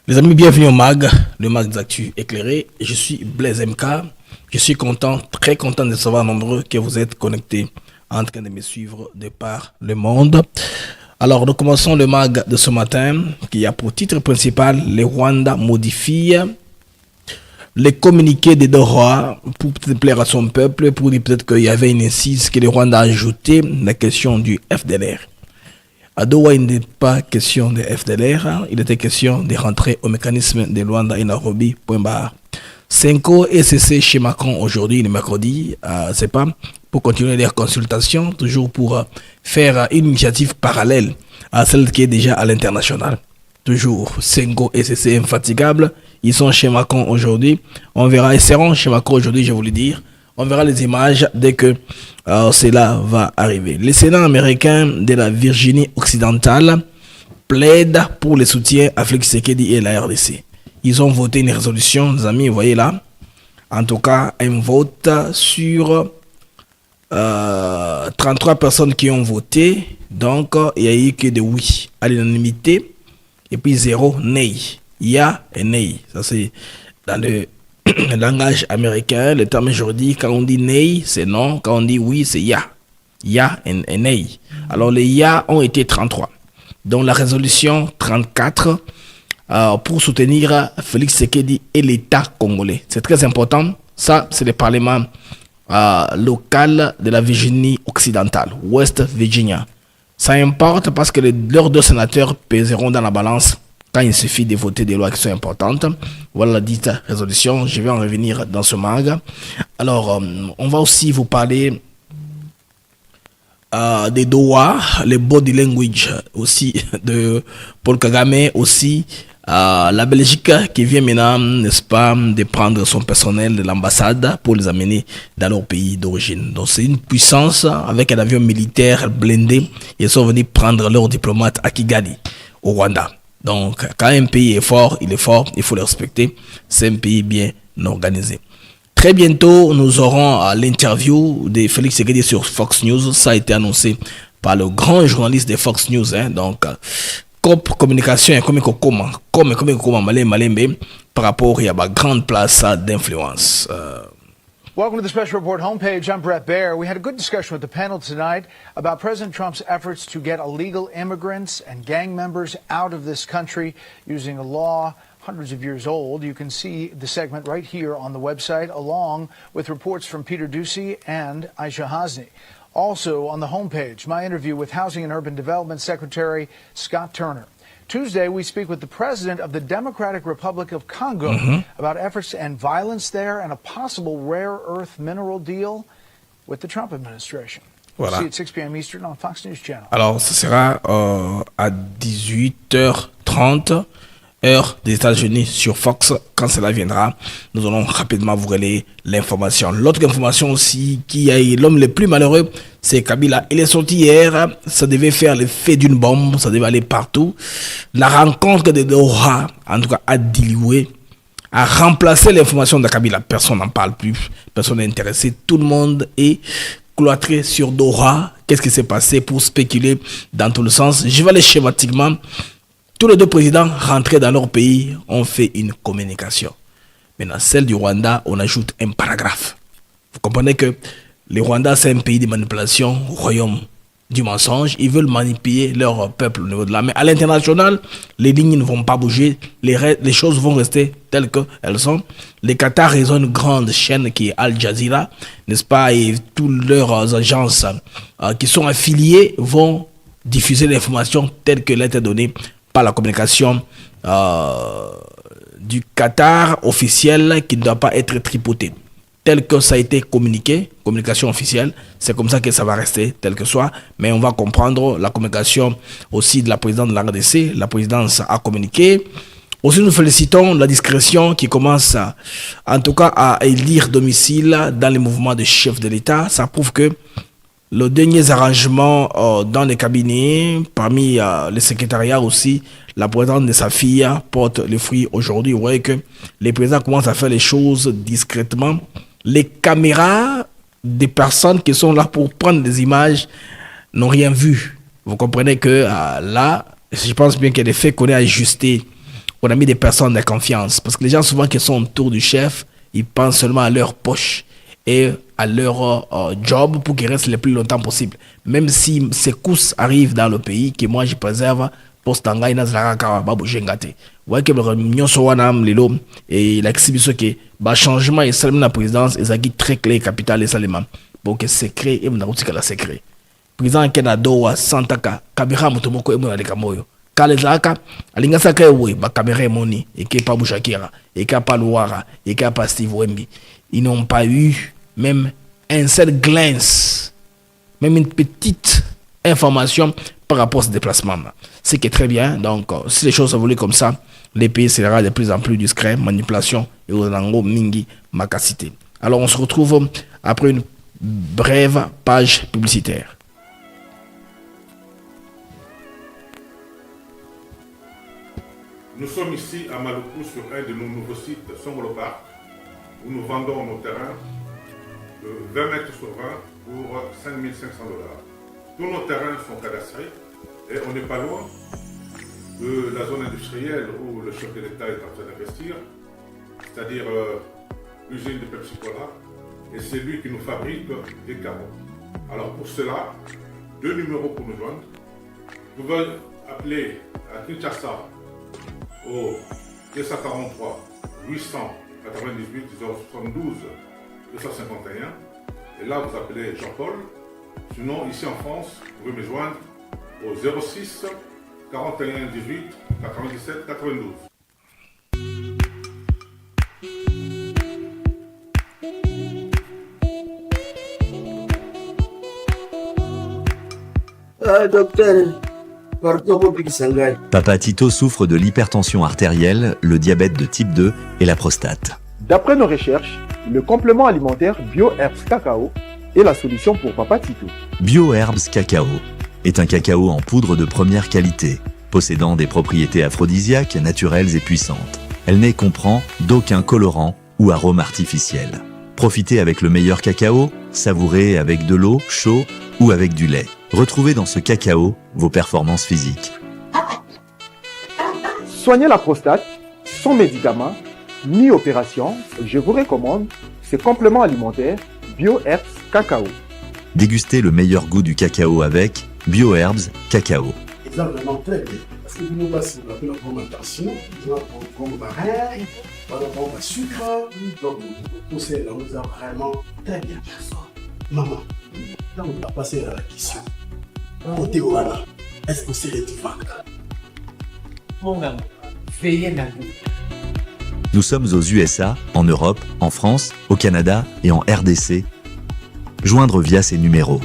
Les amis, bienvenue au MAG, le MAG des Actus éclairés. Je suis Blaise MK. Je suis content, très content de savoir nombreux que vous êtes connectés en train de me suivre de par le monde. Alors, nous commençons le MAG de ce matin qui a pour titre principal le Rwanda modifie les communiqués des Doha pour peut-être plaire à son peuple, pour dire peut-être qu'il y avait une incise que le Rwanda a ajouté la question du FDLR. À Doha, il n'était pas question de FDLR, il était question de rentrer au mécanisme de Luanda et Nairobi, point barre. 5 ECC chez Macron aujourd'hui, le mercredi, c'est pas pour continuer les consultations, toujours pour faire une initiative parallèle à celle qui est déjà à l'international. Toujours 5 ECC infatigables, ils sont chez Macron aujourd'hui, on verra, ils seront chez Macron aujourd'hui, je voulais dire. On verra les images dès que cela va arriver. Le Sénat américain de la Virginie occidentale plaide pour le soutien à Félix Tshisekedi et la RDC. Ils ont voté une résolution, les amis, vous voyez là. En tout cas, un vote sur 33 personnes qui ont voté. Donc, il n'y a eu que des oui à l'unanimité. Et puis 0 nay. Ya et nay. Ça, c'est dans le langage américain, le terme juridique, quand on dit nay, c'est non. Quand on dit oui, c'est ya. Ya et nay. Alors, les ya ont été 33. Donc, la résolution 34 pour soutenir Félix Tshisekedi et l'État congolais. C'est très important. Ça, c'est le parlement local de la Virginie occidentale, West Virginia. Ça importe parce que leurs deux sénateurs pèseront dans la balance quand il suffit de voter des lois qui sont importantes. Voilà la dite résolution. Je vais en revenir dans ce mag. Alors, on va aussi vous parler des Doha, les body language aussi de Paul Kagame, aussi la Belgique qui vient maintenant, n'est-ce pas, de prendre son personnel de l'ambassade pour les amener dans leur pays d'origine. Donc c'est une puissance avec un avion militaire blindé. Ils sont venus prendre leurs diplomates à Kigali, au Rwanda. Donc quand un pays est fort, il faut le respecter. C'est un pays bien organisé. Très bientôt, nous aurons l'interview de Félix Tshisekedi sur Fox News. Ça a été annoncé par le grand journaliste de Fox News. Donc, COP Communication et comme Malembe par rapport à ma grande place d'influence. Welcome to the Special Report homepage. I'm Brett Baer. We had a good discussion with the panel tonight about President Trump's efforts to get illegal immigrants and gang members out of this country using a law hundreds of years old. You can see the segment right here on the website, along with reports from Peter Doocy and Aisha Hasni. Also on the homepage, my interview with Housing and Urban Development Secretary Scott Turner. Tuesday, we speak with the president of the Democratic Republic of Congo about efforts to end violence there and a possible rare earth mineral deal with the Trump administration. Voilà. See you at 6 p.m. Eastern on Fox News Channel. Alors, ce sera à 18h30. Heure des États-Unis sur Fox. Quand cela viendra, nous allons rapidement vous relayer l'information. L'autre information aussi, qui a eu l'homme le plus malheureux, c'est Kabila. Il est sorti hier, ça devait faire l'effet d'une bombe, ça devait aller partout. La rencontre de Doha, en tout cas, a dilué, a remplacé l'information de Kabila. Personne n'en parle plus, personne n'est intéressé. Tout le monde est cloîtré sur Doha. Qu'est-ce qui s'est passé pour spéculer dans tout le sens? Je vais aller schématiquement. Tous les deux présidents rentrés dans leur pays ont fait une communication. Maintenant, celle du Rwanda, on ajoute un paragraphe. Vous comprenez que le Rwanda, c'est un pays de manipulation, royaume du mensonge. Ils veulent manipuler leur peuple au niveau de là. Mais à l'international, les lignes ne vont pas bouger. Les choses vont rester telles qu'elles sont. Les Qatar, ils ont une grande chaîne qui est Al Jazeera, n'est-ce pas? Et toutes leurs agences qui sont affiliées vont diffuser l'information telle qu'elle a été donnée par la communication du Qatar officielle qui ne doit pas être tripotée. Tel que ça a été communiqué, communication officielle, c'est comme ça que ça va rester, tel que soit. Mais on va comprendre la communication aussi de la présidente de la RDC. La présidence a communiqué. Aussi, nous félicitons la discrétion qui commence, en tout cas, à élire domicile dans les mouvements de chefs de l'État. Ça prouve que le dernier arrangement dans les cabinets, parmi les secrétariats aussi, la présidente de sa fille porte les fruits aujourd'hui. Vous voyez que les présidents commencent à faire les choses discrètement. Les caméras des personnes qui sont là pour prendre des images n'ont rien vu. Vous comprenez que là, je pense bien qu'il y a des faits qu'on a ajustés on a mis des personnes de confiance. Parce que les gens, souvent, qui sont autour du chef, ils pensent seulement à leur poche et à leur job pour qu'ils restent le plus longtemps possible. Même si ces courses arrivent dans le pays, que moi, je préserve, poste en gagne, babu jengate. Ouais, que le sowanam lelo et l'exhibition que bah changement et seulement la présidence et ça qui très clé capital et salement. Pour que secret et mon outil que la secret. Président Canada wa Santaka kabira mutomoko et mon alekamoyo. Kalezaka alinga saka we ba caméra moni et que pas Bouchakira et que pas Louara et que pas Steve Wemby. Ils n'ont pas eu même un seul glance, même une petite information par rapport à ce déplacement. Ce qui est très bien. Donc, si les choses évoluent comme ça, les pays sera de plus en plus discret, manipulation et au mingi macacité. Alors, on se retrouve après une brève page publicitaire. Nous sommes ici à Maluku sur un de nos nouveaux sites Songolo Park où nous vendons nos terrains de 20 mètres sur 20 pour 5 500 $. Tous nos terrains sont cadastrés et on n'est pas loin de la zone industrielle où le chef de l'État est en train d'investir, c'est-à-dire l'usine de Pepsi Cola, et c'est lui qui nous fabrique des carreaux. Alors pour cela, 2 numéros pour nous joindre. Vous pouvez appeler à Kinshasa au 243 898 072 251 et là vous appelez Jean-Paul. Sinon ici en France, vous pouvez me joindre au 06 41 18 97 92. Docteur, Papa Tito souffre de l'hypertension artérielle, le diabète de type 2 et la prostate. D'après nos recherches, le complément alimentaire BioHerbs Cacao est la solution pour Papa Tito. BioHerbs Cacao est un cacao en poudre de première qualité, possédant des propriétés aphrodisiaques, naturelles et puissantes. Elle n'est comprend d'aucun colorant ou arôme artificiel. Profitez avec le meilleur cacao, savourez avec de l'eau, chaud ou avec du lait. Retrouvez dans ce cacao vos performances physiques. Soignez la prostate sans médicaments ni opération. Je vous recommande ce complément alimentaire BioHerbs Cacao. Dégustez le meilleur goût du cacao avec BioHerbs Cacao. C'est vraiment très bien. Parce que nous passons la bonne alimentation, nous avons comme baril, nous avons le sucre, donc tout ça, nous avons vraiment très bien. Maman, là on va passer à la question. Côté Ouana, est-ce que c'est les vaincre? Mon gars, veillez dans vous. Nous sommes aux USA, en Europe, en France, au Canada et en RDC. Joindre via ces numéros.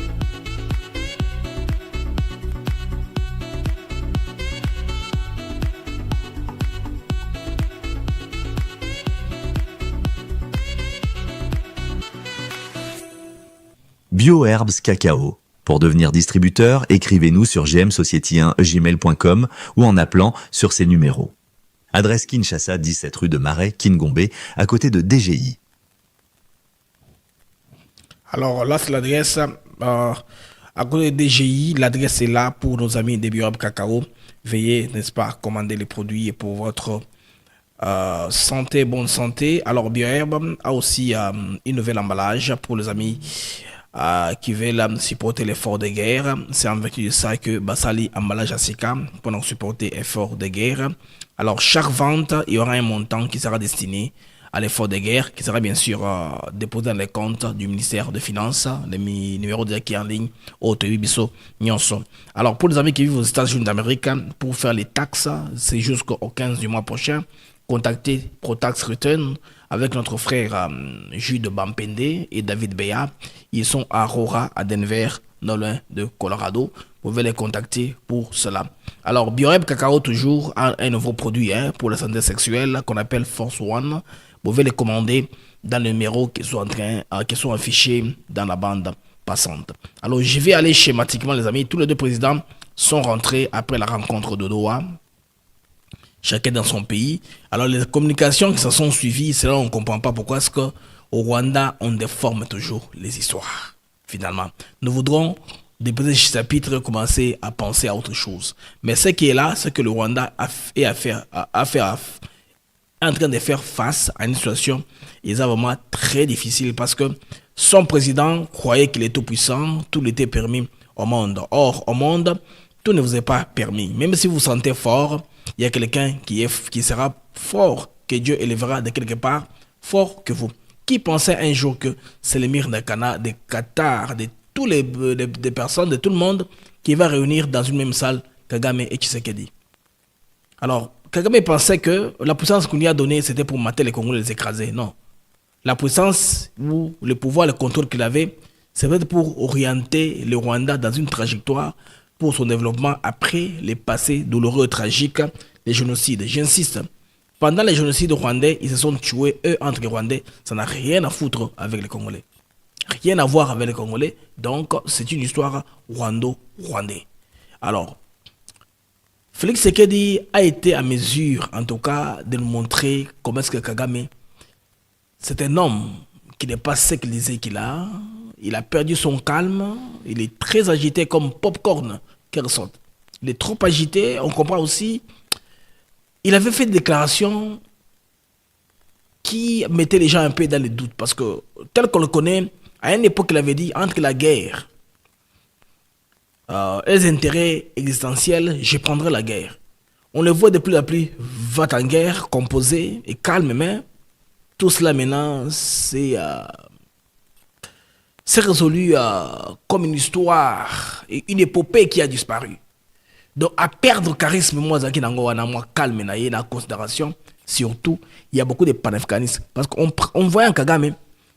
BioHerbs Cacao. Pour devenir distributeur, écrivez-nous sur gmsociety1gmail.com ou en appelant sur ces numéros. Adresse Kinshasa, 17 rue de Marais, Kingombe, à côté de DGI. Alors là, c'est l'adresse à côté de DGI. L'adresse est là pour nos amis de BioHerbs Cacao. Veuillez, n'est-ce pas, commander les produits pour votre santé, bonne santé. Alors BioHerbs a aussi un nouvel emballage pour les amis qui veulent supporter l'effort de guerre. C'est en vertu de ça que Basali emballage à Sika pour supporter l'effort de guerre. Alors chaque vente, il y aura un montant qui sera destiné à l'effort de guerre, qui sera bien sûr déposé dans les comptes du ministère des Finances, le numéro de qui est en ligne, au Bisso Nyonso. Alors pour les amis qui vivent aux États-Unis d'Amérique, pour faire les taxes, c'est jusqu'au 15 du mois prochain. Contactez ProTax Return avec notre frère Jude Bampende et David Beya. Ils sont à Aurora, à Denver, non loin de Colorado. Vous pouvez les contacter pour cela. Alors, BioHerbs Cacao toujours a un nouveau produit pour la santé sexuelle qu'on appelle Force One. Vous pouvez les commander dans le numéro qui sont affichés dans la bande passante. Alors, je vais aller schématiquement, les amis. Tous les deux présidents sont rentrés après la rencontre de Doha. Chacun dans son pays. Alors les communications qui se sont suivies, c'est là on ne comprend pas pourquoi est-ce qu'au Rwanda, on déforme toujours les histoires. Finalement, nous voudrons déposer ce chapitre, commencer à penser à autre chose. Mais ce qui est là, c'est que le Rwanda est en train de faire face à une situation vraiment très difficile parce que son président croyait qu'il est tout puissant, tout était permis au monde. Or, au monde, tout ne vous est pas permis. Même si vous vous sentez fort, il y a quelqu'un qui sera fort, que Dieu élèvera de quelque part, fort que vous. Qui pensait un jour que c'est l'émir de Qatar, de toutes des personnes, de tout le monde, qui va réunir dans une même salle Kagame et Tshisekedi. Alors, Kagame pensait que la puissance qu'on lui a donnée, c'était pour mater les Congolais et les écraser. Non. La puissance ou le pouvoir, le contrôle qu'il avait, c'est peut-être pour orienter le Rwanda dans une trajectoire pour son développement après les passés douloureux et tragiques des génocides. J'insiste, pendant les génocides rwandais, ils se sont tués, eux, entre les Rwandais. Ça n'a rien à foutre avec les Congolais. Rien à voir avec les Congolais. Donc, c'est une histoire rwando-rwandais. Alors, Félix Tshisekedi a été à mesure, en tout cas, de nous montrer comment est-ce que Kagame, c'est un homme qui n'est pas ce qu'il disait qu'il a. Il a perdu son calme. Il est très agité comme popcorn qui ressort. Il est trop agité. On comprend aussi. Il avait fait des déclarations qui mettaient les gens un peu dans les doutes. Parce que, tel qu'on le connaît, à une époque, il avait dit entre la guerre, les intérêts existentiels, je prendrai la guerre. On le voit de plus en plus va en guerre, composé et calme, mais tout cela maintenant, c'est résolu comme une histoire et une épopée qui a disparu. Donc, à perdre charisme, moi, calme, na considération, surtout, il y a beaucoup de panafricanistes. Parce qu'on voyait en Kagame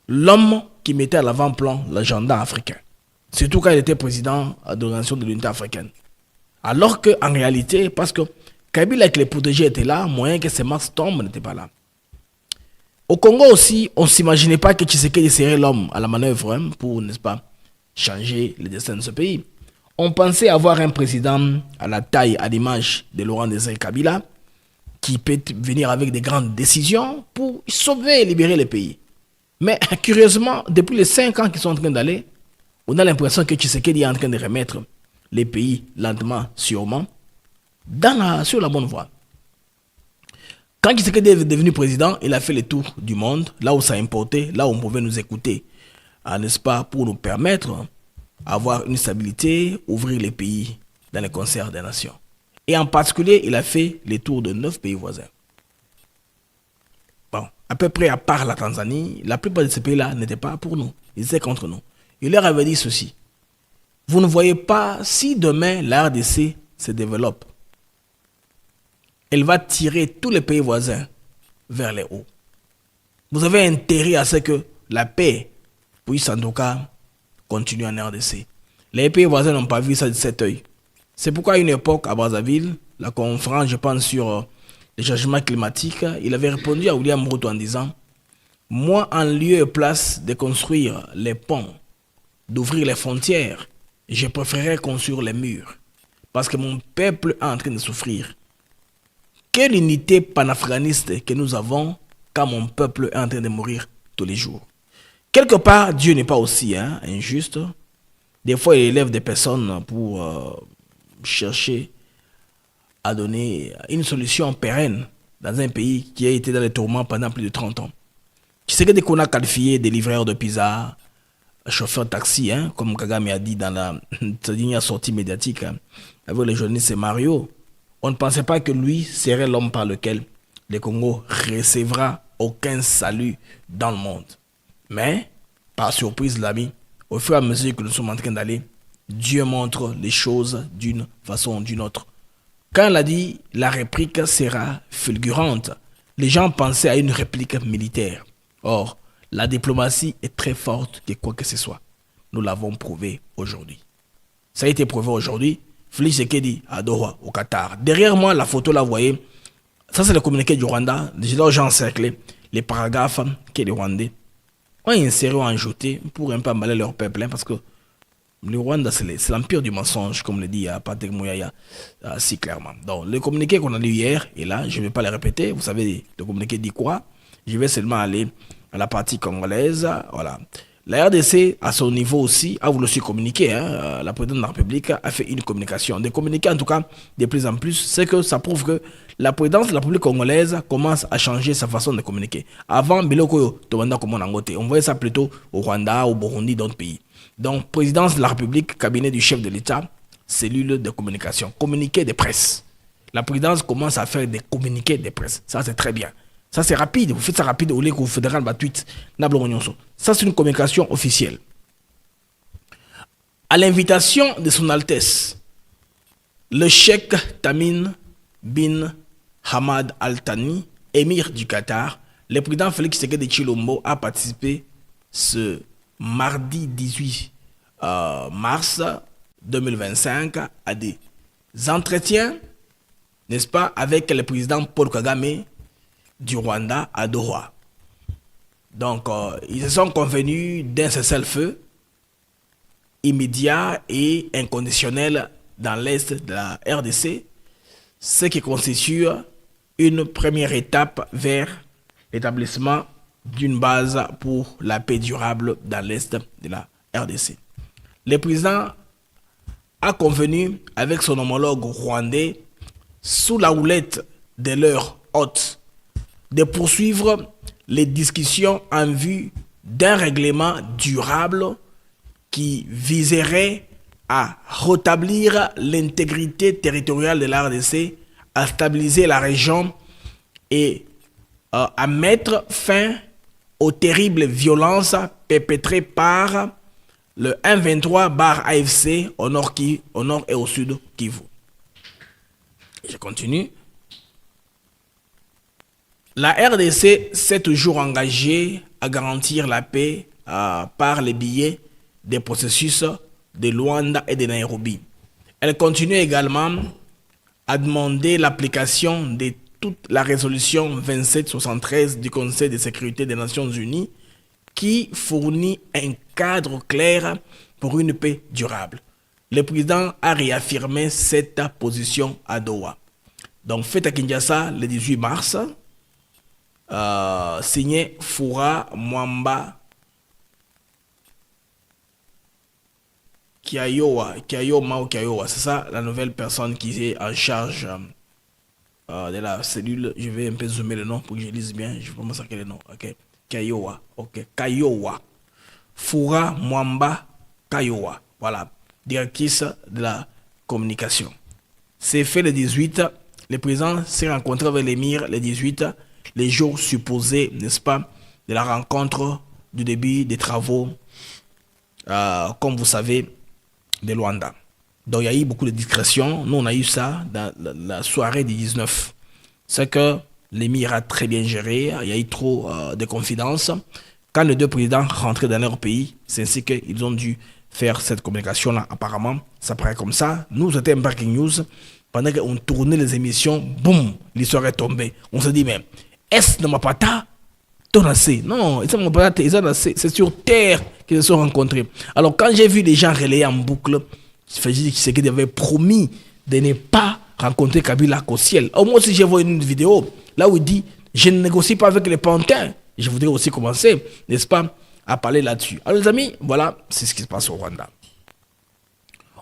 l'homme qui mettait à l'avant-plan l'agenda africain. Surtout quand il était président de l'Organisation de l'Unité africaine. Alors qu'en réalité, parce que Kabila avec les protégés étaient là, moyen que ces masses tombent n'étaient pas là. Au Congo aussi, on ne s'imaginait pas que Tshisekedi serait l'homme à la manœuvre pour, n'est-ce pas, changer le destin de ce pays. On pensait avoir un président à la taille, à l'image de Laurent Désiré Kabila, qui peut venir avec des grandes décisions pour sauver et libérer le pays. Mais curieusement, depuis les 5 ans qu'ils sont en train d'aller, on a l'impression que Tshisekedi est en train de remettre les pays lentement, sûrement, sur la bonne voie. Quand Tshisekedi est devenu président, il a fait le tour du monde, là où ça importait, là où on pouvait nous écouter, n'est-ce pas, pour nous permettre d'avoir une stabilité, ouvrir les pays dans le concert des nations. Et en particulier, il a fait le tour de 9 pays voisins. Bon, à peu près à part la Tanzanie, la plupart de ces pays-là n'étaient pas pour nous, ils étaient contre nous. Il leur avait dit ceci: vous ne voyez pas, si demain la RDC se développe, elle va tirer tous les pays voisins vers les hauts. Vous avez intérêt à ce que la paix puisse en tout cas continuer en RDC. Les pays voisins n'ont pas vu ça de cet œil. C'est pourquoi à une époque à Brazzaville, la conférence, je pense, sur le changement climatique, il avait répondu à William Ruto en disant: moi, en lieu et place de construire les ponts, d'ouvrir les frontières, je préférerais construire les murs. Parce que mon peuple est en train de souffrir. Quelle unité panafricaniste que nous avons quand mon peuple est en train de mourir tous les jours. Quelque part, Dieu n'est pas aussi injuste. Des fois, il élève des personnes pour chercher à donner une solution pérenne dans un pays qui a été dans les tourments pendant plus de 30 ans. Tu sais que dès qu'on a qualifié des livreurs de pizza, chauffeur taxi, comme Kagame a dit dans la dernière sortie médiatique avec le journaliste Mario, on ne pensait pas que lui serait l'homme par lequel le Congo recevra aucun salut dans le monde. Mais, par surprise, l'ami, au fur et à mesure que nous sommes en train d'aller, Dieu montre les choses d'une façon ou d'une autre. Quand il a dit la réplique sera fulgurante, les gens pensaient à une réplique militaire. Or, la diplomatie est très forte que quoi que ce soit. Nous l'avons prouvé aujourd'hui. Ça a été prouvé aujourd'hui. Félix Tshisekedi à Doha, au Qatar. Derrière moi, la photo là, vous voyez, ça c'est le communiqué du Rwanda. J'ai déjà encerclé les paragraphes que les Rwandais ont inséré ou ajouté pour un peu emballer leur peuple. Parce que le Rwanda, c'est l'empire du mensonge, comme le dit Patrick Mouyaya si clairement. Donc, le communiqué qu'on a lu hier, et là, je ne vais pas le répéter. Vous savez, le communiqué dit quoi? Je vais seulement aller à la partie congolaise. Voilà. La RDC, à son niveau aussi, a voulu aussi communiquer. Hein. La présidente de la République a fait une communication. De communiquer, en tout cas, de plus en plus, c'est que ça prouve que la présidence de la République congolaise commence à changer sa façon de communiquer. Avant, on voyait ça plutôt au Rwanda, au Burundi, d'autres pays. Donc, présidence de la République, cabinet du chef de l'État, cellule de communication, communiqué de presse. La présidence commence à faire des communiqués de presse. Ça, c'est très bien. Ça, c'est rapide. Vous faites ça rapide au lieu que vous fédéral bat tweet. Ça, c'est une communication officielle. À l'invitation de son Altesse, le cheikh Tamim bin Hamad Al Thani, émir du Qatar, le président Félix Tshisekedi de Tshilombo a participé ce mardi 18 mars 2025 à des entretiens, n'est-ce pas, avec le président Paul Kagame du Rwanda à Doha. Donc, ils se sont convenus d'un cessez-le-feu immédiat et inconditionnel dans l'est de la RDC, ce qui constitue une première étape vers l'établissement d'une base pour la paix durable dans l'est de la RDC. Le président a convenu avec son homologue rwandais, sous la houlette de leur hôte, de poursuivre les discussions en vue d'un règlement durable qui viserait à rétablir l'intégrité territoriale de la RDC, à stabiliser la région et à mettre fin aux terribles violences perpétrées par le 123/AFC au nord et au sud Kivu. Je continue. La RDC s'est toujours engagée à garantir la paix par les billets des processus de Luanda et de Nairobi. Elle continue également à demander l'application de toute la résolution 2773 du Conseil de sécurité des Nations Unies qui fournit un cadre clair pour une paix durable. Le président a réaffirmé cette position à Doha. Donc, fait à Kinshasa le 18 mars, signé Foura Mwamba Kiayowa, c'est ça la nouvelle personne qui est en charge de la cellule. Je vais un peu zoomer le nom pour que je lise bien. Je vais pas massacrer le nom. Ok. Kayowa. Ok. Kayowa. Foura Mwamba Kayowa. Voilà. Directrice de la communication. C'est fait le 18. Le président s'est rencontré avec l'émir le 18. Les jours supposés, n'est-ce pas, de la rencontre du début des travaux, comme vous savez, de Luanda. Donc il y a eu beaucoup de discrétion. Nous, on a eu ça dans la soirée du 19. C'est que l'émir a très bien géré. Il y a eu trop de confidences. Quand les deux présidents rentraient dans leur pays, c'est ainsi qu'ils ont dû faire cette communication-là. Apparemment, ça paraît comme ça. Nous, c'était un breaking news. Pendant qu'on tournait les émissions, boum, l'histoire est tombée. On se dit, mais est-ce de ma pata? Non, c'est sur terre qu'ils se sont rencontrés. Alors, quand j'ai vu les gens relayer en boucle, c'est qu'ils avaient promis de ne pas rencontrer Kabila qu'au ciel. Moi aussi, j'ai vu une vidéo là où il dit je ne négocie pas avec les pantins. Je voudrais aussi commencer, n'est-ce pas, à parler là-dessus. Alors, les amis, voilà, c'est ce qui se passe au Rwanda.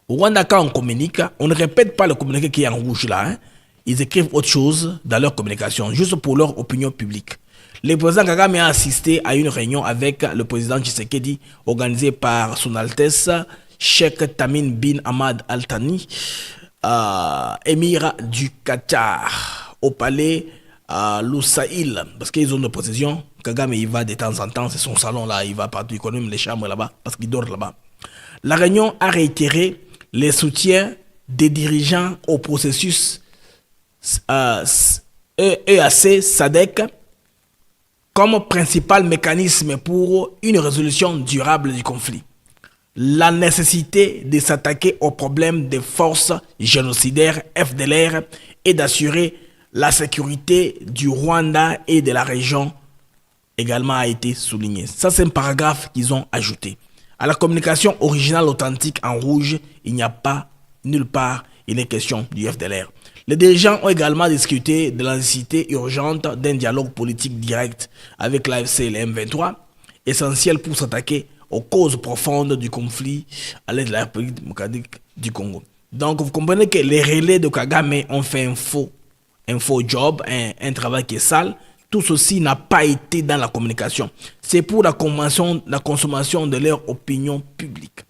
Au Rwanda, quand on communique, on ne répète pas le communiqué qui est en rouge là. Hein. Ils écrivent autre chose dans leur communication, juste pour leur opinion publique. Le président Kagame a assisté à une réunion avec le président Tshisekedi, organisée par son Altesse, Cheikh Tamim bin Hamad Al Thani, émir du Qatar, au palais Lusail, parce qu'ils ont de possession. Kagame, il va de temps en temps, c'est son salon là, il va partout, il connaît même les chambres là-bas, parce qu'il dort là-bas. La réunion a réitéré les soutiens des dirigeants au processus EAC SADC comme principal mécanisme pour une résolution durable du conflit. La nécessité de s'attaquer au problème des forces génocidaires FDLR et d'assurer la sécurité du Rwanda et de la région également a été soulignée. Ça, c'est un paragraphe qu'ils ont ajouté. À la communication originale authentique en rouge, il n'y a pas nulle part il est question du FDLR. Les dirigeants ont également discuté de la nécessité urgente d'un dialogue politique direct avec l'AFC et le M23, essentiel pour s'attaquer aux causes profondes du conflit à l'est de la République démocratique du Congo. Donc vous comprenez que les relais de Kagame ont fait un faux job, un travail qui est sale. Tout ceci n'a pas été dans la communication. C'est pour la consommation de leur opinion publique.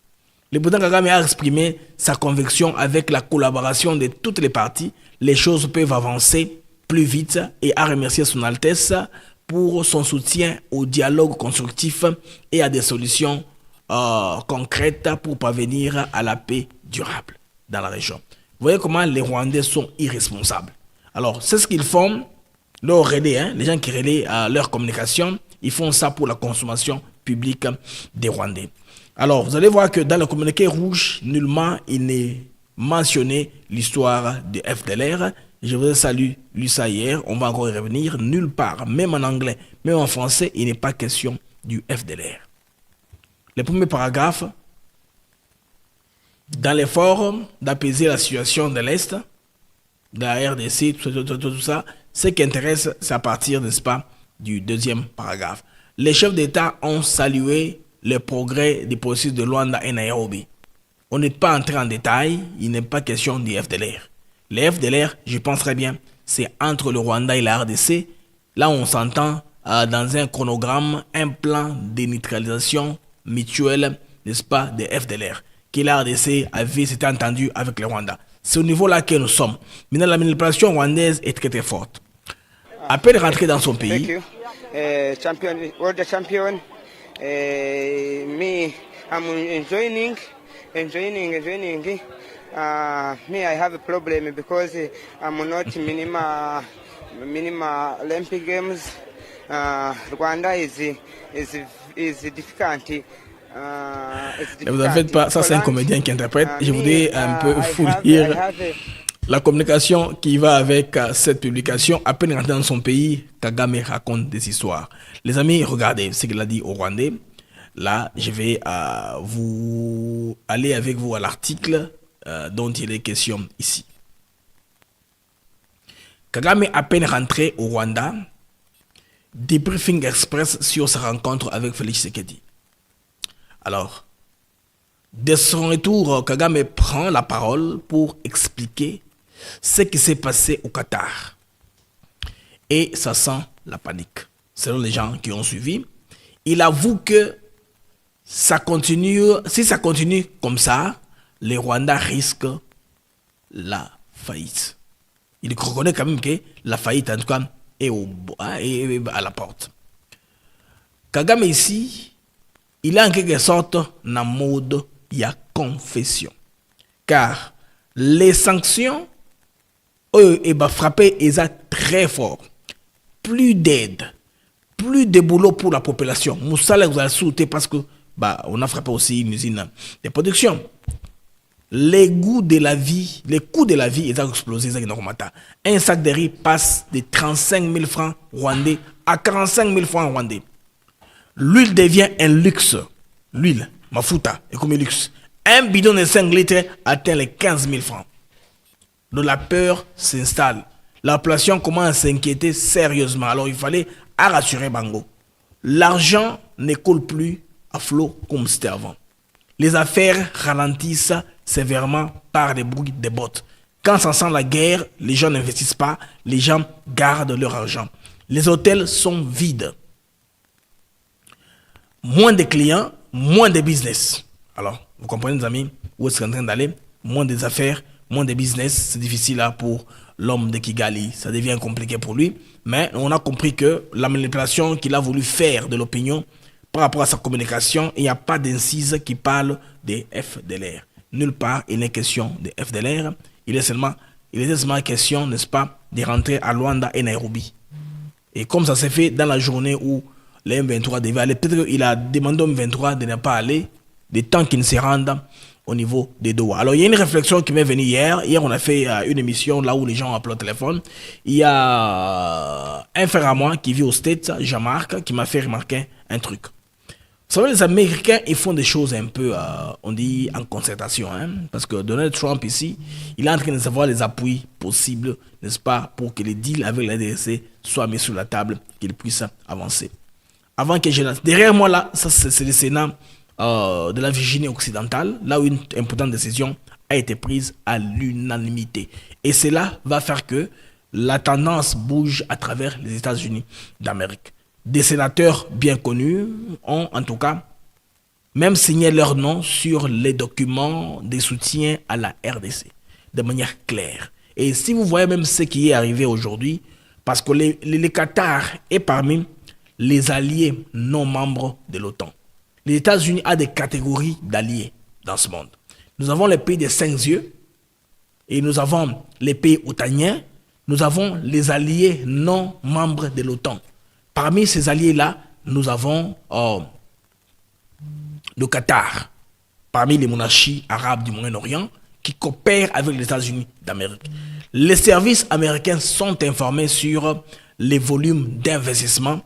Le président Kagame a exprimé sa conviction avec la collaboration de toutes les parties. Les choses peuvent avancer plus vite et a remercié son Altesse pour son soutien au dialogue constructif et à des solutions concrètes pour parvenir à la paix durable dans la région. Vous voyez comment les Rwandais sont irresponsables. Alors, c'est ce qu'ils font, leur relais, les gens qui relaient leur communication, ils font ça pour la consommation publique des Rwandais. Alors, vous allez voir que dans le communiqué rouge, nullement il n'est mentionné l'histoire de FDLR. Je vous ai salué ça hier, on va encore y revenir. Nulle part, même en anglais, même en français, il n'est pas question du FDLR. Le premier paragraphe, dans l'effort d'apaiser la situation de l'Est, de la RDC, tout ça, ce qui intéresse, c'est à partir, n'est-ce pas, du deuxième paragraphe. Les chefs d'État ont salué le progrès des processus de Luanda et Nairobi. On n'est pas entré en détail, il n'est pas question du FDLR. Les FDLR, je pense très bien, c'est entre le Rwanda et la RDC. Là, on s'entend dans un chronogramme, un plan de neutralisation mutuelle, n'est-ce pas, des FDLR, que la RDC s'était entendu avec le Rwanda. C'est au niveau-là que nous sommes. Maintenant, la manipulation rwandaise est très très forte. Après de rentrer dans son pays, champion, world champion. Me, I'm enjoying. Me, I have a problem because I'm not minima Olympic Games. Rwanda is difficult. Ne vous en faites pas, ça c'est un comédien qui interprète. Je voudrais un peu vous lire la communication qui va avec cette publication. À peine rentré dans son pays, Kagame raconte des histoires. Les amis, regardez ce qu'il a dit au Rwandais. Là, je vais aller avec vous à l'article dont il est question ici. Kagame à peine rentré au Rwanda, débriefing express sur sa rencontre avec Félix Tshisekedi. Alors, de son retour, Kagame prend la parole pour expliquer ce qui s'est passé au Qatar. Et ça sent la panique. Selon les gens qui ont suivi, il avoue que si ça continue comme ça, les Rwandais risquent la faillite. Il reconnaît quand même que la faillite, en tout cas, est à la porte. Kagame ici, il est en quelque sorte dans le mode il y a confession. Car les sanctions frappé très fort. Plus d'aide, plus de boulot pour la population. Moussala vous a sauté parce que on a frappé aussi une usine de production. Les coûts de la vie, ils ont explosé. Un sac de riz passe de 35 000 francs rwandais à 45 000 francs rwandais. L'huile devient un luxe. L'huile, mafuta, est comme un luxe. Un bidon de 5 litres atteint les 15 000 francs. Donc la peur s'installe. La population commence à s'inquiéter sérieusement. Alors il fallait rassurer Bango. L'argent ne coule plus à flot comme c'était avant. Les affaires ralentissent sévèrement par des bruits de bottes. Quand ça sent la guerre, les gens n'investissent pas, les gens gardent leur argent. Les hôtels sont vides. Moins de clients, moins de business. Alors, vous comprenez les amis, où est-ce qu'on est en train d'aller? Moins des affaires, moins de business, c'est difficile là pour l'homme de Kigali, ça devient compliqué pour lui. Mais on a compris que la manipulation qu'il a voulu faire de l'opinion par rapport à sa communication, il n'y a pas d'incise qui parle des FDLR. Nulle part, il n'est question des FDLR. Il est seulement question, n'est-ce pas, de rentrer à Luanda et Nairobi. Et comme ça s'est fait dans la journée où les M23 devaient aller, peut-être qu'il a demandé aux M23 de ne pas aller, de temps qu'ils se rendent au niveau des Doha. Alors, il y a une réflexion qui m'est venue hier. Hier, on a fait une émission là où les gens appellent au téléphone. Il y a un frère à moi qui vit aux States, Jean-Marc, qui m'a fait remarquer un truc. Vous savez, les Américains, ils font des choses un peu, on dit, en concertation. Hein? Parce que Donald Trump, ici, il est en train de savoir les appuis possibles, n'est-ce pas, pour que les deals avec la DRC soient mis sur la table, qu'ils puissent avancer. Avant que je lance. Derrière moi, là, ça, c'est le Sénat de la Virginie occidentale, là où une importante décision a été prise à l'unanimité. Et cela va faire que la tendance bouge à travers les États-Unis d'Amérique. Des sénateurs bien connus ont en tout cas même signé leur nom sur les documents de soutien à la RDC de manière claire. Et si vous voyez même ce qui est arrivé aujourd'hui, parce que le Qatar est parmi les alliés non membres de l'OTAN. Les États-Unis ont des catégories d'alliés dans ce monde. Nous avons les pays des 5 yeux et nous avons les pays otaniens. Nous avons les alliés non membres de l'OTAN. Parmi ces alliés-là, nous avons le Qatar, parmi les monarchies arabes du Moyen-Orient, qui coopèrent avec les États-Unis d'Amérique. Les services américains sont informés sur les volumes d'investissement,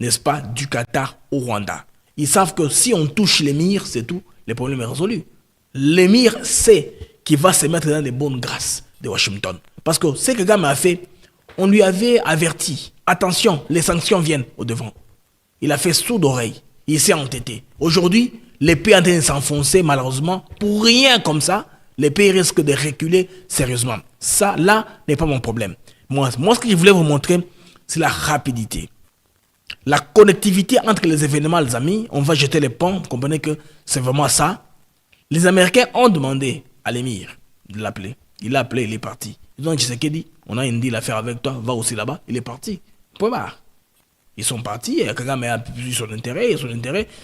n'est-ce pas, du Qatar au Rwanda. Ils savent que si on touche l'émir, c'est tout, le problème est résolu. L'émir sait qu'il va se mettre dans les bonnes grâces de Washington. Parce que ce que Kagame a fait, on lui avait averti. Attention, les sanctions viennent au devant. Il a fait sourd d'oreille. Il s'est entêté. Aujourd'hui, les pays sont en train de s'enfoncer, malheureusement. Pour rien comme ça, les pays risquent de reculer sérieusement. Ça, là, n'est pas mon problème. Moi, ce que je voulais vous montrer, c'est la rapidité. La connectivité entre les événements, les amis. On va jeter les ponts. Vous comprenez que c'est vraiment ça. Les Américains ont demandé à l'émir de l'appeler. Il l'a appelé, il est parti. Ils ont dit, Tshisekedi, on a une deal à faire avec toi, va aussi là-bas. Il est parti. Point barre. Ils sont partis, et Kagame a pu son intérêt,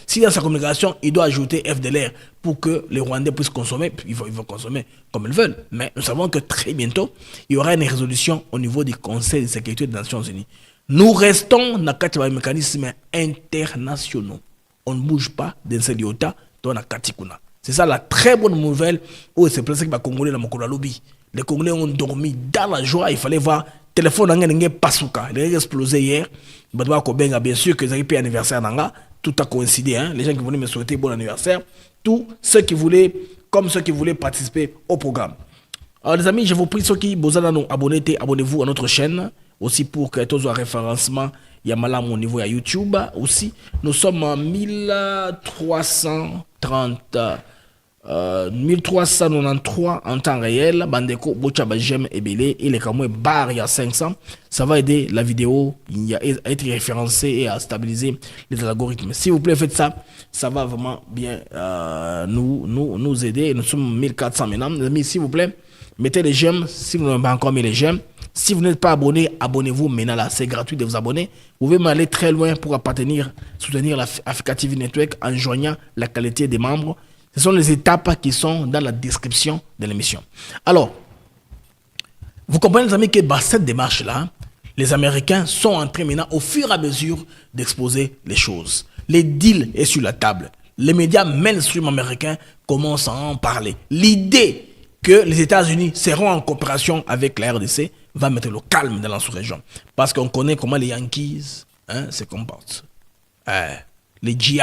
Si dans sa communication, il doit ajouter FDLR pour que les Rwandais puissent consommer, ils vont consommer comme ils veulent. Mais nous savons que très bientôt, il y aura une résolution au niveau du Conseil de sécurité des Nations Unies. Nous restons dans les mécanismes internationaux. On ne bouge pas d'un seul iota dans la Katikuna. C'est ça la très bonne nouvelle où c'est presque les Congolais dans mon lobby. Les Congolais ont dormi dans la joie, il fallait voir. Téléphone n'a pas pasuka, il a explosé hier. Bien sûr que les pays anniversaire nanga, tout a coïncidé. Hein? Les gens qui voulaient me souhaiter bon anniversaire, tous ceux qui voulaient, comme ceux qui voulaient participer au programme. Alors les amis, je vous prie ceux qui vous abonnez-vous à notre chaîne aussi pour que tous soient référencement. Il y a malam au niveau de YouTube aussi. Nous sommes en 1330. 1393 en temps réel. Bandeko, Bochaba, j'aime et belé. Et les camots barre il y a 500. Ça va aider la vidéo à être référencée et à stabiliser les algorithmes. S'il vous plaît, faites ça. Ça va vraiment bien nous aider. Nous sommes 1400 maintenant. Les amis, s'il vous plaît, mettez les j'aime. Si vous n'avez pas encore mis les j'aime. Si vous n'êtes pas abonné, abonnez-vous maintenant là. C'est gratuit de vous abonner. Vous pouvez m'aller très loin pour soutenir la Africa TV Network en joignant la qualité des membres. Ce sont les étapes qui sont dans la description de l'émission. Alors, vous comprenez les amis que dans cette démarche-là, les Américains sont en train maintenant au fur et à mesure d'exposer les choses. Les deals sont sur la table. Les médias mainstream américains commencent à en parler. L'idée que les États-Unis seront en coopération avec la RDC va mettre le calme dans la sous-région. Parce qu'on connaît comment les Yankees se comportent. Les GI,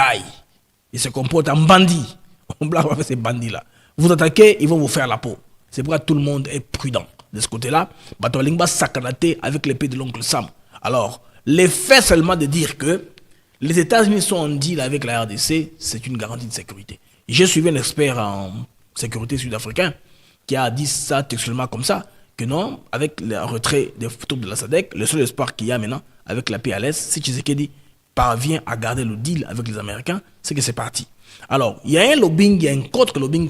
ils se comportent en bandits. On blague avec ces bandits-là. Vous attaquez, ils vont vous faire la peau. C'est pourquoi tout le monde est prudent. De ce côté-là, Batolingba s'accanaté avec l'épée de l'oncle Sam. Alors, l'effet seulement de dire que les États-Unis sont en deal avec la RDC, c'est une garantie de sécurité. J'ai suivi un expert en sécurité sud-africain qui a dit ça textuellement comme ça, que non, avec le retrait des troupes de la SADC, le seul espoir qu'il y a maintenant avec la paix à l'Est, si Tshisekedi parvient à garder le deal avec les Américains, c'est que c'est parti. Alors, il y a un lobbying, il y a un contre-lobbying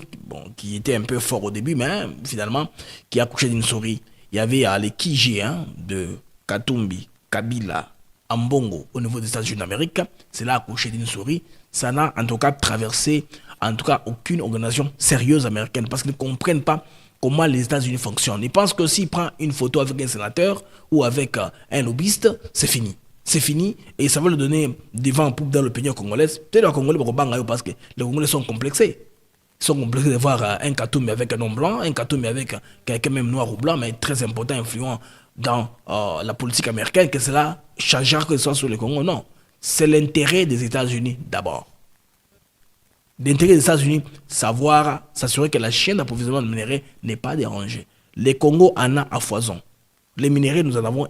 qui était un peu fort au début, mais finalement, qui a couché d'une souris. Il y avait les Kijé de Katumbi, Kabila, Ambongo au niveau des États-Unis d'Amérique. C'est là accouché d'une souris. Ça n'a en tout cas traversé, aucune organisation sérieuse américaine parce qu'ils ne comprennent pas comment les États-Unis fonctionnent. Ils pensent que s'ils prennent une photo avec un sénateur ou avec un lobbyiste, c'est fini. C'est fini et ça va le donner devant dans l'opinion congolaise. Peut-être les Congolais parce que les Congolais sont complexés. Ils sont complexés de voir un Katoum avec un homme blanc, un Katoum avec quelqu'un même noir ou blanc, mais très important, influent dans la politique américaine, que cela changera que ce soit sur le Congo. Non, c'est l'intérêt des États-Unis d'abord. L'intérêt des États-Unis, s'assurer que la chaîne d'approvisionnement de minerais n'est pas dérangée. Les Congos en a à foison. Les minéraux, nous en avons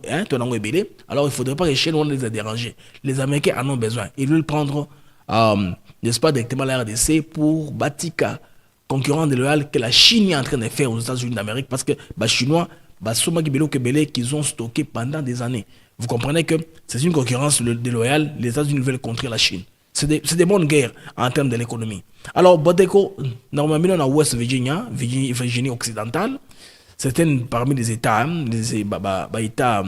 alors il ne faudrait pas que chez nous on les a dérangés. Les Américains en ont besoin. Ils veulent prendre n'est-ce pas, directement la RDC pour Batika, concurrent déloyal que la Chine est en train de faire aux États-Unis d'Amérique parce que les Chinois, qu'ils ont stocké pendant des années. Vous comprenez que c'est une concurrence déloyale, les États-Unis veulent contrer la Chine. C'est des bonnes guerres en termes de l'économie. Alors, Boteko, normalement, on a West Virginia, Virginie occidentale, c'est parmi les États, les États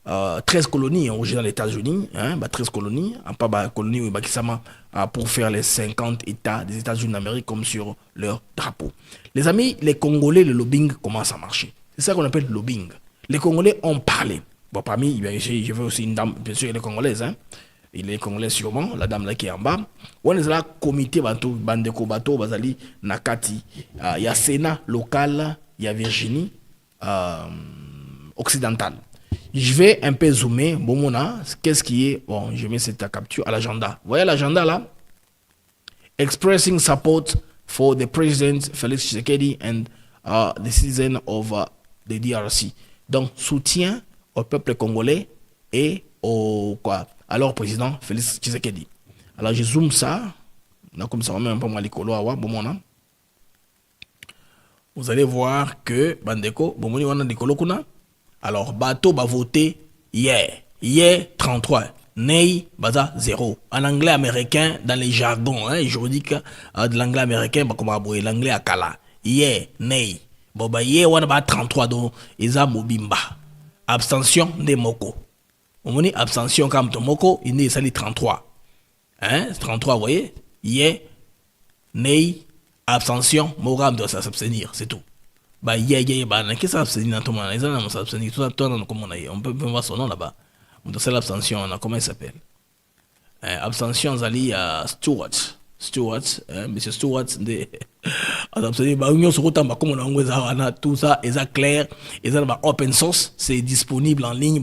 13 colonies au dans les États-Unis, 13 colonies, pas colonies pour faire les 50 États des États-Unis d'Amérique comme sur leur drapeau. Les amis, les Congolais, le lobbying commence à marcher. C'est ça qu'on appelle le lobbying. Les Congolais ont parlé. Bon, parmi, je veux aussi une dame, bien sûr, elle est congolaise. Il est congolais sûrement, la dame là qui est en bas. On est là, comité bateau, bandeko bateau, bazali, nakati. Il y a Sénat local, il y a Virginie occidentale. Je vais un peu zoomer. Bon, qu'est-ce qui est. Bon, je mets cette capture à l'agenda. Vous voyez l'agenda là? Expressing support for the President Félix Tshisekedi and the citizens of the DRC. Donc, soutien au peuple congolais et au quoi? Alors, président Félix Tshisekedi. Alors, je zoome ça. Là, comme ça, on met un peu moins les colos. Vous allez voir que Bandeko, bon, on a des colos. Alors, Bateau va voter hier. Hier, 33. Ney, baza 0. En anglais américain, dans les jargons juridiques de l'anglais américain, comme l'anglais à Kala. Hier, Ney. Bon, hier, on a 33. Donc, ils ont Mobimba. Abstention de Moko. On dit abstention comme Tomoko, il est sali 33. 33, vous voyez? Hier, Ney, abstention, Mogam doit s'abstenir, c'est tout. Bah, qu'est-ce que ça s'abstenir dans tout le monde? Ils ont s'abstenir, tout ça, on peut voir son nom là-bas. C'est l'abstention, comment il s'appelle? Abstention, Zali Stewart. Monsieur Stewart, tout ça est clair, et ça open source, c'est disponible en ligne,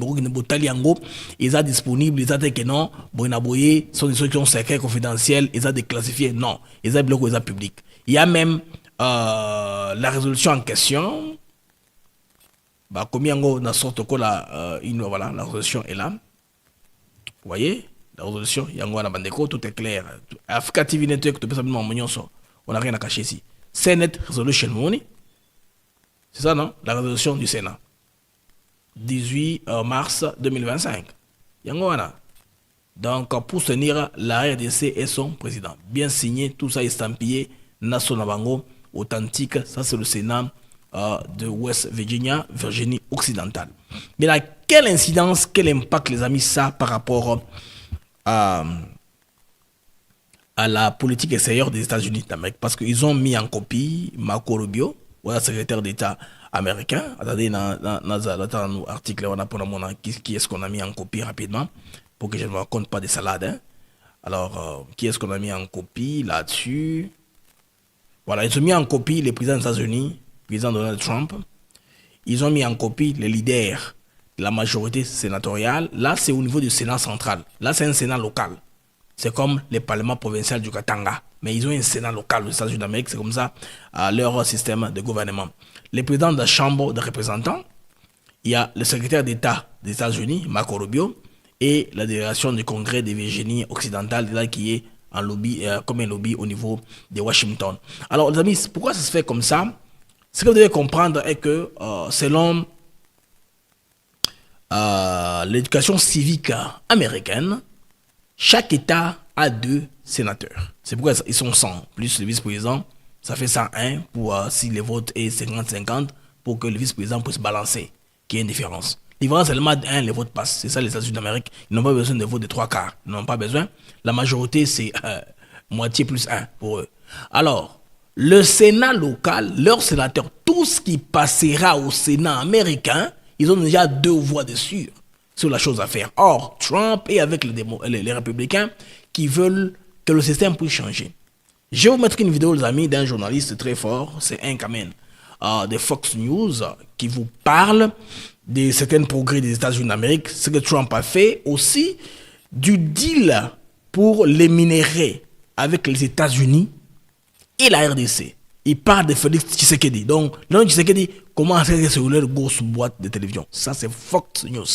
ils sont disponibles, ils sont que non, sont des trucs qui sont secrets, confidentiels, ils sont déclassifiés, non, ils sont bloqués, ils sont publics. Il y a même la résolution en question, la résolution est là, vous voyez? La résolution, Yangwana Bandeko, tout est clair. Africa TV Network, on n'a rien à cacher ici. Senate Resolution Money. C'est ça, non? La résolution du Sénat. 18 mars 2025. Yangwana. Donc, pour soutenir la RDC et son président. Bien signé, tout ça estampillé. National Bango, authentique. Ça, c'est le Sénat de West Virginia, Virginie occidentale. Mais là, quelle incidence, quel impact, les amis, ça par rapport à la politique extérieure des États-Unis d'Amérique, parce qu'ils ont mis en copie Marco Rubio, voilà, secrétaire d'État américain. Attendez, dans l'article, on a pour le moment qui est-ce qu'on a mis en copie rapidement, pour que je ne me raconte pas des salades. Alors, qui est-ce qu'on a mis en copie là-dessus? Voilà, ils ont mis en copie les présidents des États-Unis, le président Donald Trump. Ils ont mis en copie les leaders de la majorité sénatoriale. Là, c'est au niveau du Sénat central. Là, c'est un Sénat local. C'est comme les parlements provinciaux du Katanga. Mais ils ont un Sénat local aux États-Unis d'Amérique. C'est comme ça leur système de gouvernement. Les présidents de la Chambre des représentants, il y a le secrétaire d'État des États-Unis, Marco Rubio, et la délégation du Congrès de Virginie occidentale, là, qui est en lobby, comme un lobby au niveau de Washington. Alors, les amis, pourquoi ça se fait comme ça? Ce que vous devez comprendre est que selon l'éducation civique américaine, chaque État a 2 sénateurs. C'est pourquoi ils sont 100, plus le vice-président, ça fait 101 pour si le vote est 50-50, pour que le vice-président puisse balancer, qu'il y ait une différence. Il va seulement un, les votes passent. C'est ça les États-Unis d'Amérique. Ils n'ont pas besoin de vote de 3 quarts. Ils n'ont pas besoin. La majorité, c'est moitié plus 1 pour eux. Alors, le Sénat local, leurs sénateurs, tout ce qui passera au Sénat américain, ils ont déjà 2 voix dessus sur la chose à faire. Or, Trump est avec les républicains qui veulent que le système puisse changer. Je vais vous mettre une vidéo, les amis, d'un journaliste très fort, c'est un Kamen, de Fox News, qui vous parle de certains progrès des États-Unis d'Amérique, ce que Trump a fait, aussi du deal pour les minéraux avec les États-Unis et la RDC. Il parle de Félix Tshisekedi. Donc, le Tshisekedi commence à se rouler une grosse boîte de télévision. Ça, c'est Fox News.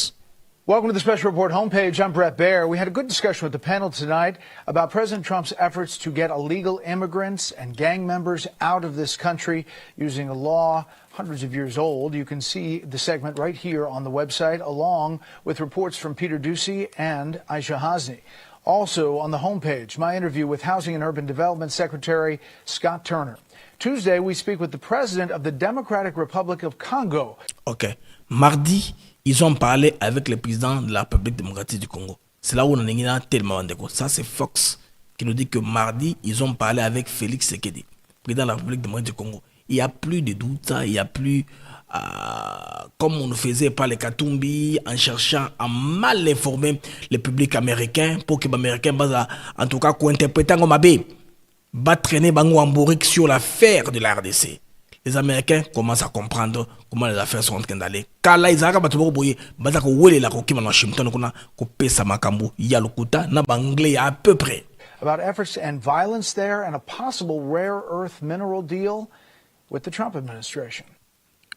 Welcome to the Special Report homepage. I'm Brett Baer. We had a good discussion with the panel tonight about President Trump's efforts to get illegal immigrants and gang members out of this country using a law hundreds of years old. You can see the segment right here on the website, along with reports from Peter Doocy and Aisha Hasni. Also on the homepage, my interview with Housing and Urban Development Secretary Scott Turner. Tuesday, we speak with the president of the Democratic Republic of Congo. Ok. Mardi, ils ont parlé avec le président de la République démocratique du Congo. C'est là où on a tellement de ça, c'est Fox qui nous dit que mardi, ils ont parlé avec Félix Tshisekedi, président de la République démocratique du Congo. Il n'y a plus de doute, il n'y a plus, comme on le faisait par les Katumbi, en cherchant à mal informer le public américain pour que les Américains, en tout cas, interprétant comme Abbé, va traîner Bango Amborique sur l'affaire de la RDC. Les Américains commencent à comprendre comment les affaires sont en train d'aller. Car là, ils arrivent à trouver boyer, bazako wele la koki dans Washington, kona ko pesa makambo, ya lokuta na banglais à peu près. About efforts to end violence there and a possible rare earth mineral deal with the Trump administration.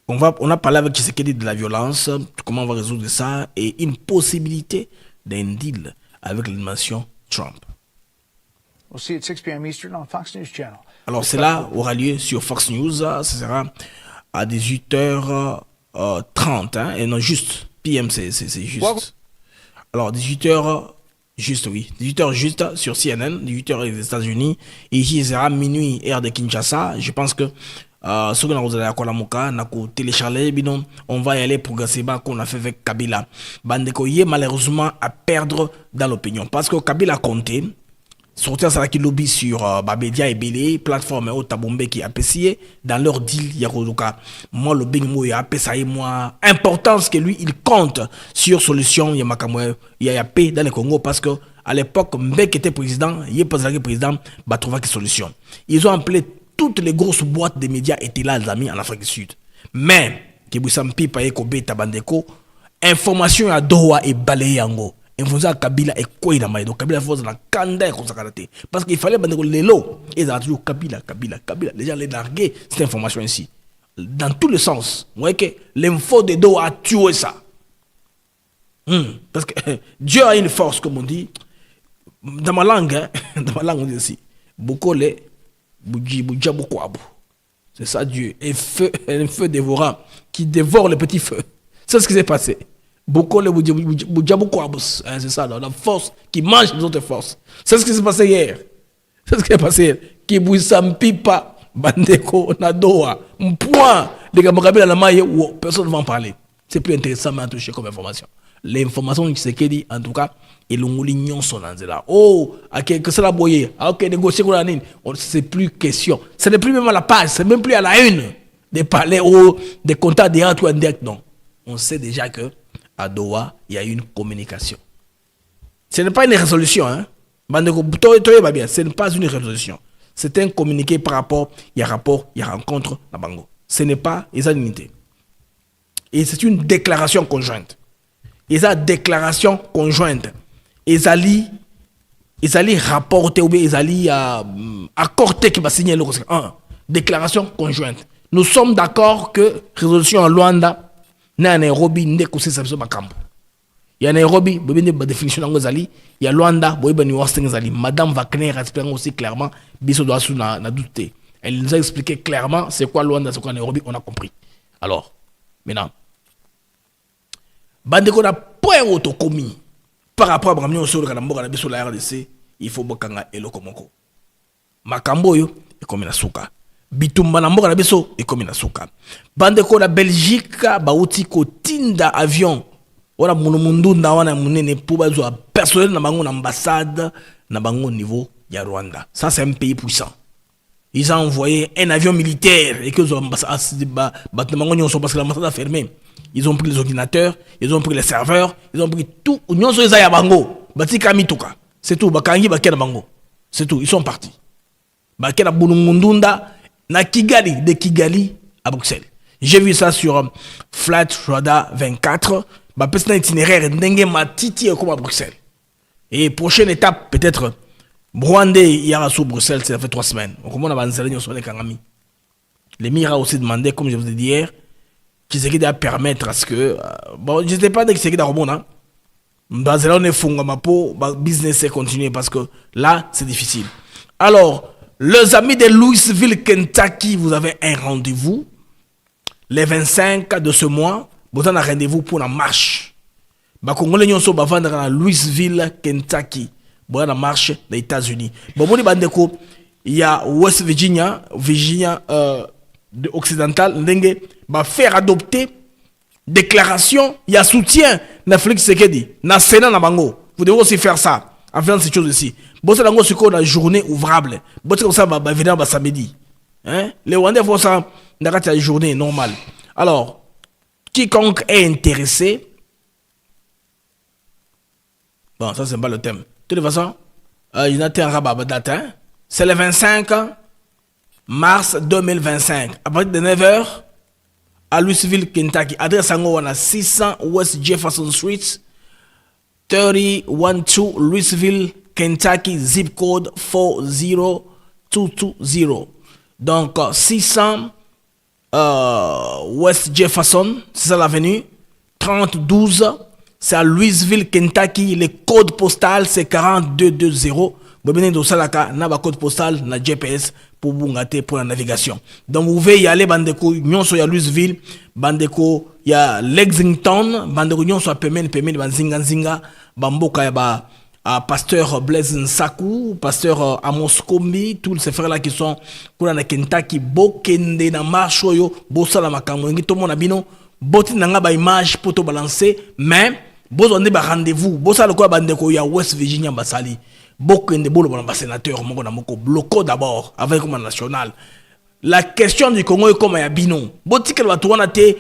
On a parlé avec Tshisekedi de la violence, comment on va résoudre ça, et une possibilité d'un deal avec l'administration Trump. We'll see at 6 p.m. Eastern on Fox News Channel. Alors cela aura lieu sur Fox News, ce sera à 18h30, hein, et non juste, PM c'est juste. Wow. Alors 18h juste, oui, 18h juste sur CNN, 18h des États-Unis, et ici ce sera minuit heure de Kinshasa. Je pense que ce qu'on a téléchargé, on va y aller progressivement qu'on a fait avec Kabila. Bandeko y est malheureusement à perdre dans l'opinion, parce que Kabila a compté sortir ça qui lobby sur Babedia et Belé, plateforme au Tabombe qui a apprécié dans leur deal Yakodoka. Moi le bing mo ya apprécié moi importance que lui il compte sur solution Yamakamwe paix dans le Congo, parce que à l'époque Mbeki était président, il est pas président, bah trouver que solution. Ils ont appelé toutes les grosses boîtes de médias étaient là les amis en Afrique du Sud. Mais Kibusampi paye Kobe Tabandeko, information à Doha et balayé yango. Information à Kabila et quoi il a maïdo. Kabila force dans Kanda et consacré. Parce qu'il fallait Bandeko l'élo. Et ils ont toujours Kabila. Les gens les larguer cette information ici. Dans tous les sens. Vous voyez que l'info de Doha a tué ça. Parce que Dieu a une force, comme on dit. Dans ma langue, on dit aussi. Bokole, Boudjabokwabu. C'est ça Dieu. Et feu, un feu dévorant qui dévore le petit feu. C'est ce qui s'est passé. Beaucoup le c'est ça, la force qui mange les autres forces. C'est ce qui s'est passé hier. C'est ce qui s'est passé hier. Qui Sampipa, Bandeko, Nadoa, un point de Gamabila la maille, personne ne va en parler. C'est plus intéressant à toucher comme information. L'information qui s'est dit, en tout cas, et l'on sont là. Oh, que c'est la boyer. Ok, négocier pour la ligne. C'est plus question. Ce n'est plus même à la page, c'est même plus à la une de parler des contacts directs ou indirects. Non. On sait déjà que à Doha, il y a une communication. Ce n'est pas une résolution. Hein? Ce n'est pas une résolution. C'est un communiqué par rapport, il y a rapport, il y a rencontre, la bango. Ce n'est pas une unité. Et c'est une déclaration conjointe. Et cette déclaration conjointe, ils allaient rapporter ou bien ils allaient accorder qui va signer le déclaration conjointe. Nous sommes d'accord que résolution en Luanda, na Nairobi ndeko c'est ça makambo. Ya Nairobi bobine ba définition ngozali, ya Luanda boyeba ni wasting zali. Madame Wagner explique aussi clairement biso doit sous na douter. Elle nous a expliqué clairement c'est quoi Luanda, c'est quoi Nairobi, on a compris. Alors, maintenant bandeko na point autocomi par rapport à Bramio sur le Kanamboka na biso la RDC, il faut bokanga eloko moko. Makambo yo e comme na suka. Bitumba na mboka na biso ekomi na suka. Bandeko na Belgique bauti ko tinda avion wana munumundunda wana munene pour bazwa personnel na bango na ambassade na bango niveau ya Rwanda. Ça c'est un pays puissant. Ils ont envoyé un avion militaire et que les ambassades parce que l'ambassade a fermé. Ils ont pris les ordinateurs, ils ont pris les serveurs, ils ont pris tout. C'est tout. C'est tout. Ils sont partis. Bakena Bunumundunda na Kigali, de Kigali à Bruxelles. J'ai vu ça sur Flight Radar 24. Bah, peut-être un itinéraire n'engé ma titi comme à Bruxelles. Et prochaine étape, peut-être, Rwandais, hier sur Bruxelles, ça fait 3 semaines. On commence à avancer, on se Kangami. Les Mira a aussi demandé, comme je vous ai dit hier, qui s'est à permettre à ce que. Bon, je ne sais pas de qui s'est à rebondir, Là, on est fungama pour business et continuer parce que là, c'est difficile. Alors, les amis de Louisville, Kentucky, vous avez un rendez-vous. Les 25 de ce mois, vous avez un rendez-vous pour la marche. Les Congolais sont vendre à Louisville, Kentucky. Vous avez la marche des États-Unis. Il y a West Virginia, occidentale, va faire adopter déclaration, il y a soutien na Félix Tshisekedi, na Sénat na bango. Vous devez aussi faire ça, en faisant ces choses ici. Bon, c'est la journée ouvrable. Bon, c'est comme ça, va venir samedi. Hein? Les Rwandais font ça dans la journée normale. Alors, quiconque est intéressé, bon, ça c'est pas le thème. De toute façon, il y a un rabat date, hein? C'est le 25 mars 2025. À partir de 9h, à Louisville, Kentucky. Adresse à 600 West Jefferson Street, 3012 Louisville, Kentucky, zip code 40220. Donc 600 West Jefferson, c'est ça l'avenue. 3012, c'est à Louisville, Kentucky. Le code postal, c'est 4220. Vous venez de Salaka, na ba code postal, na GPS pour vous gâter pour la navigation. Donc vous pouvez y aller, bandeko, nyonso ya Louisville, bandeko, ya Lexington, bandeko nyonso ya Pemene, banzinga, bamboka ya ba pasteur Blaise Nsaku, pasteur Amos Kombi, tous ces frères là qui sont pour la Kentucky, bokende na marche yo, bosala makambo, ngi to mona bino, boti nanga ba image pour te balancer, mais bozo ne ba rendez-vous, bosala ko bandeko ya West Virginia basali. Beaucoup de bolo pour sénateur moko bloco d'abord avec le national. La question du Congo est comme Yabino. Botique va tourner té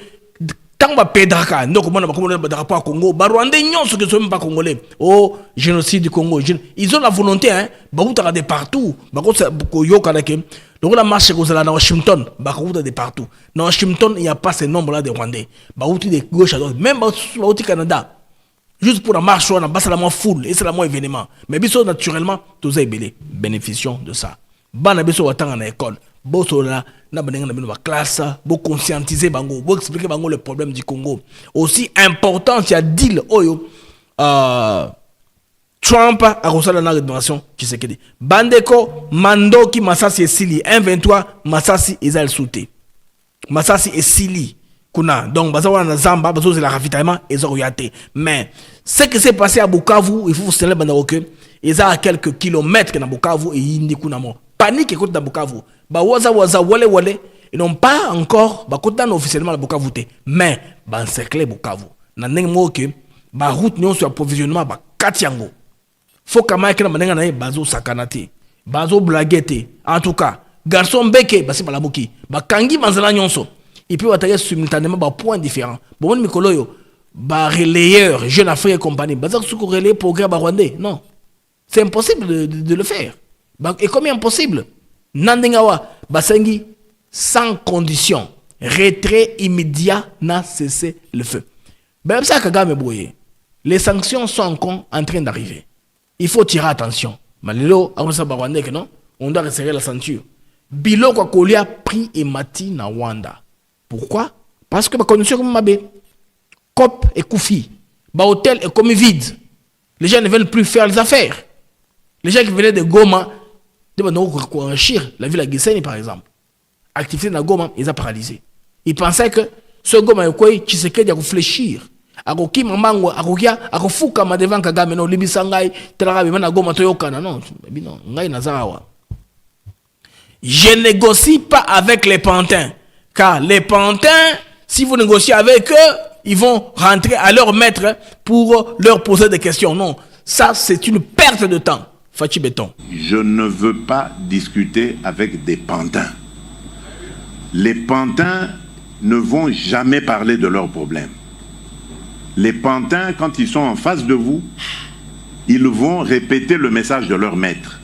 tant ba pedraka donc comment on va drapeau Congo. Ba Rwandais non ceux qui sont même pas congolais. Oh génocide du Congo. Ils ont la volonté hein. Ba outa de partout. Ba ko yo kanake. Donc la marche que dans Washington, ba outa de partout. Dans Washington il y a pas ce nombre là de Rwandais. Ba outa de gauche à droite. Même ba outa Canada. Juste pour la marche, on a bas la foule et c'est la moins événement. Mais bien naturellement, tous les bénéficions de ça. Ban abiso watang en école. Boso là, na banenga na bino ba classe, bo conscientiser bango, bo expliquer bango le problème du Congo. Aussi important, il y a deal oyo Trump a reçu la rénovation Tshisekedi. Bandeko Mandoki Masasi et Sili 123 Masasi Isal Souté. Masasi et Sili. Donc, na Zamba, c'est la ravitaillement et Zoroyate. Mais, ce qui s'est passé à Bukavu, il faut vous tenir que ils ont à quelques kilomètres de Bukavu et Indi Kunamo. Panique écoute dans Bukavu. Wale, ils n'ont pas encore, officiellement à Bukavu. Mais, encercler Bukavu. Na nengmo que, route nyon sur approvisionnement, Katiango. Faut que ma ekena manenga na bazo sakanate. Bazo blaguete. En tout cas, garçon beke, c'est balamuki. Kangi manzala nyonso. Il peut attaquer simultanément par points différents. Bon, Mikoloyo, relayeur, Jeune Afrique et compagnie, bazar sous relais progrès rwandais. Non. C'est impossible de le faire. Et comme impossible, Nandingawa, Basengi, sans condition, retrait immédiat, n'a cessé le feu. Ben, ça, Kagame Bouye, les sanctions sont en train d'arriver. Il faut tirer attention. Malilo, on doit resserrer la ceinture. Bilo Kwakolia, pris et mati na Wanda. Pourquoi? Parce que ma condition comme Mabé, Cop et Koufi, hôtel est comme vide. Les gens ne veulent plus faire les affaires. Les gens qui venaient de Goma, de enrichir la ville à Gisenyi par exemple. Activité dans Goma, ils ont paralysé. Ils pensaient que ce Goma est quoi? Tshisekedi a réfléchir. Akoki mamango, akokia, akofuka ma devant Kagame no libisangai, terabi mana Goma toyokana non, non, ngai nazarawa. Je négocie pas avec les pantins. Car les pantins, si vous négociez avec eux, ils vont rentrer à leur maître pour leur poser des questions. Non, ça c'est une perte de temps. Fachi Béton. Je ne veux pas discuter avec des pantins. Les pantins ne vont jamais parler de leurs problèmes. Les pantins, quand ils sont en face de vous, ils vont répéter le message de leur maître.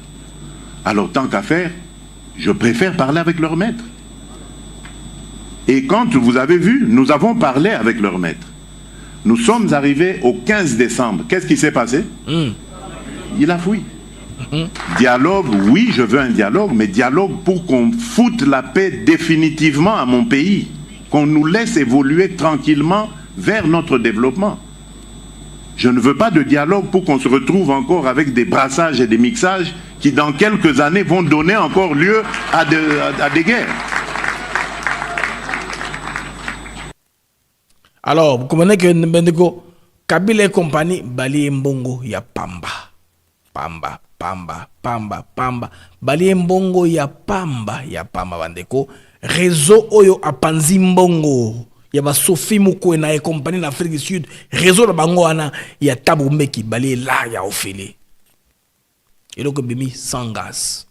Alors tant qu'à faire, je préfère parler avec leur maître. Et quand vous avez vu, nous avons parlé avec leur maître. Nous sommes arrivés au 15 décembre. Qu'est-ce qui s'est passé? Il a fui. Dialogue, oui, je veux un dialogue, mais dialogue pour qu'on foute la paix définitivement à mon pays. Qu'on nous laisse évoluer tranquillement vers notre développement. Je ne veux pas de dialogue pour qu'on se retrouve encore avec des brassages et des mixages qui, dans quelques années, vont donner encore lieu à des guerres. Alors, vous comprenez que Mbendeko, Kabila et compagnie, Bali Mbongo, ya Pamba. Pamba. Bali Mbongo, ya Pamba, Bandeko. Réseau Oyo Apanzi Mbongo. Ya ba Sophie Mouko na compagnie en Afrique du Sud. Réseau de Bango ana, ya Tabu Meki, Bali là, ya Ophélie. Et donc, Bimi sans gaz.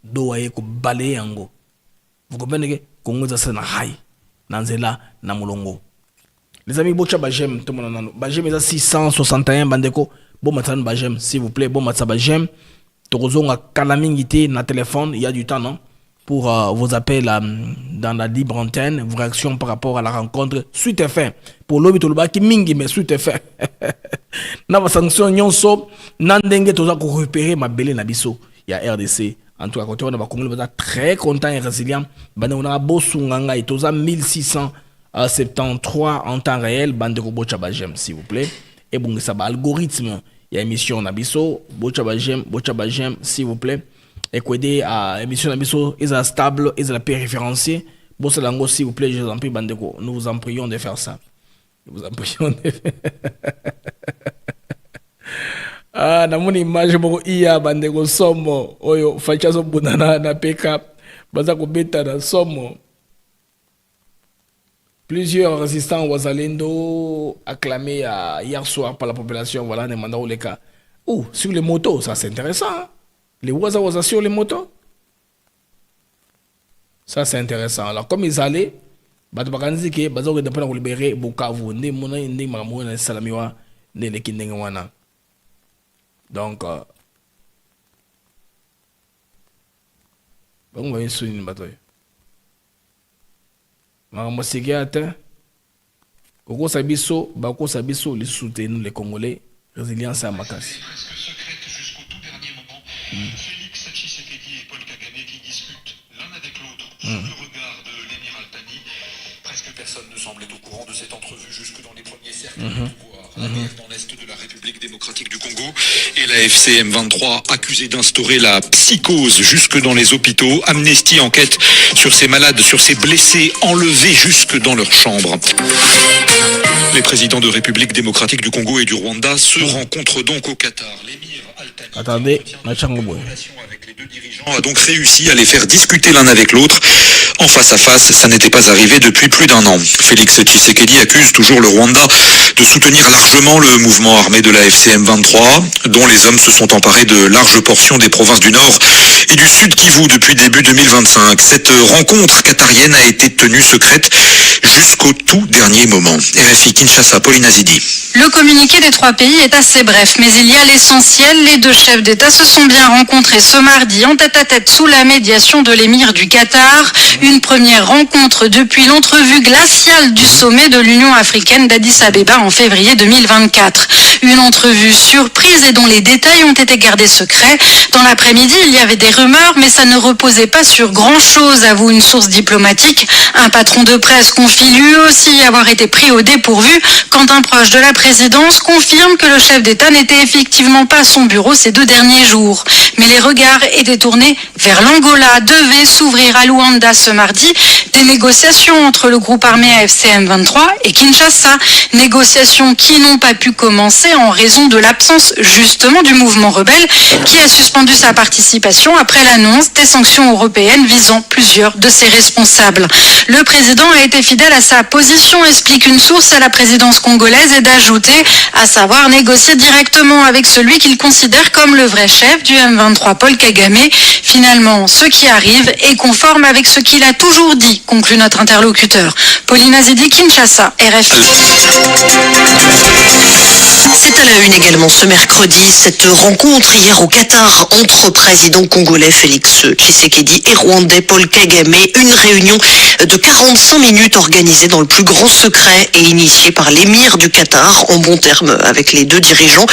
Do aye ko Bali yango. Vous comprenez que Congo za na high. Nanzela na mulongo. Les amis, bocha bajem tout le monde. Bajem est à 661 bandeko. Bon matin bajem s'il vous plaît. Bon matin bajem. Tozo nga kalamingité na téléphone, il y a du temps non pour vos appels dans la libre antenne, vos réactions par rapport à la rencontre suite et fin. Pour l'obi toloba ki mingi mais suite et fin. Na ba sanction nyonso nandenge toza ko récupérer ma belé na biso. Il y a RDC. En tout cas, quand on a Congolais très content et résilient, on a Bossunganga et Toza 1673 en temps réel, bande de Bochabajem, s'il vous plaît. Et bon, ça va algorithme. Il y a émission Nabiso, Bochabajem, s'il vous plaît. Et quoi aider à émission Nabiso, ils sont stables, ils sont référencés. Bossalango, s'il vous plaît, je vous en prie, Bandeko. Nous vous en prions de faire ça. Nous vous en prions de faire. Ah, namoni image moko iya bandeko somo oyo fachazo bunana na peka baza ko beta na somo. Plusieurs résistants wazalendo acclamés hier soir par la population, voilà, ne mandao les cas. Oh, sur les motos, ça c'est intéressant. Hein? Les waza sur les motos. Ça c'est intéressant. Alors comme ils allaient, bato bakanzi ke bazo de pas libérer Bukavu, ndi mona ndi makambo na salamiwa ne le kindenge wana. Donc, bon, on va y souligner une bataille. Maman Sigiate, Koko Sabiso, Bako Sabiso, les soutenus, les Congolais, résilience à Makassi. Presque secrète jusqu'au tout dernier moment. Félix Tshisekedi et Paul Kagame qui discutent l'un avec l'autre sous le regard de l'émir Al-Thani. Presque personne ne semblait au courant de cette entrevue jusque dans les premiers cercles du pouvoir. La guerre dans l'est de la République démocratique du Congo et la FCM23 accusée d'instaurer la psychose jusque dans les hôpitaux. Amnesty enquête sur ces malades, sur ces blessés enlevés jusque dans leurs chambres. Les présidents de République démocratique du Congo et du Rwanda se rencontrent donc au Qatar. L'émir Al-Thani, attendez, avec les deux dirigeants, a donc réussi à les faire discuter l'un avec l'autre. En face à face, ça n'était pas arrivé depuis plus d'un an. Félix Tshisekedi accuse toujours le Rwanda de soutenir largement le mouvement armé de la FCM23, dont les hommes se sont emparés de larges portions des provinces du Nord et du Sud Kivu depuis début 2025. Cette rencontre qatarienne a été tenue secrète jusqu'au tout dernier moment. RFI Kinshasa, Pauline Azidi. Le communiqué des trois pays est assez bref, mais il y a l'essentiel. Les deux chefs d'État se sont bien rencontrés ce mardi en tête-à-tête sous la médiation de l'émir du Qatar. Une première rencontre depuis l'entrevue glaciale du sommet de l'Union africaine d'Addis Abeba en février 2024. Une entrevue surprise et dont les détails ont été gardés secrets. Dans l'après-midi, il y avait des rumeurs, mais ça ne reposait pas sur grand-chose, avoue une source diplomatique. Un patron de presse confie lui aussi avoir été pris au dépourvu quand un proche de la présidence confirme que le chef d'État n'était effectivement pas à son bureau ces 2 derniers jours. Mais les regards étaient tournés vers l'Angola, devaient s'ouvrir à Luanda ce mardi des négociations entre le groupe armé AFC/M23 et Kinshasa. Négociations qui n'ont pas pu commencer en raison de l'absence justement du mouvement rebelle qui a suspendu sa participation après l'annonce des sanctions européennes visant plusieurs de ses responsables. Le président a été fidèle à sa position, explique une source à la présidence congolaise, et d'ajouter, à savoir négocier directement avec celui qu'il considère comme le vrai chef du M23, Paul Kagame. Finalement, ce qui arrive est conforme avec ce qu'il a toujours dit, conclut notre interlocuteur. Pauline Azidi, Kinshasa, RFI. C'est à la une également ce mercredi, cette rencontre hier au Qatar entre président congolais Félix Tshisekedi et rwandais Paul Kagame. Une réunion de 45 minutes organisée dans le plus grand secret et initiée par l'émir du Qatar, en bons termes avec les deux dirigeants.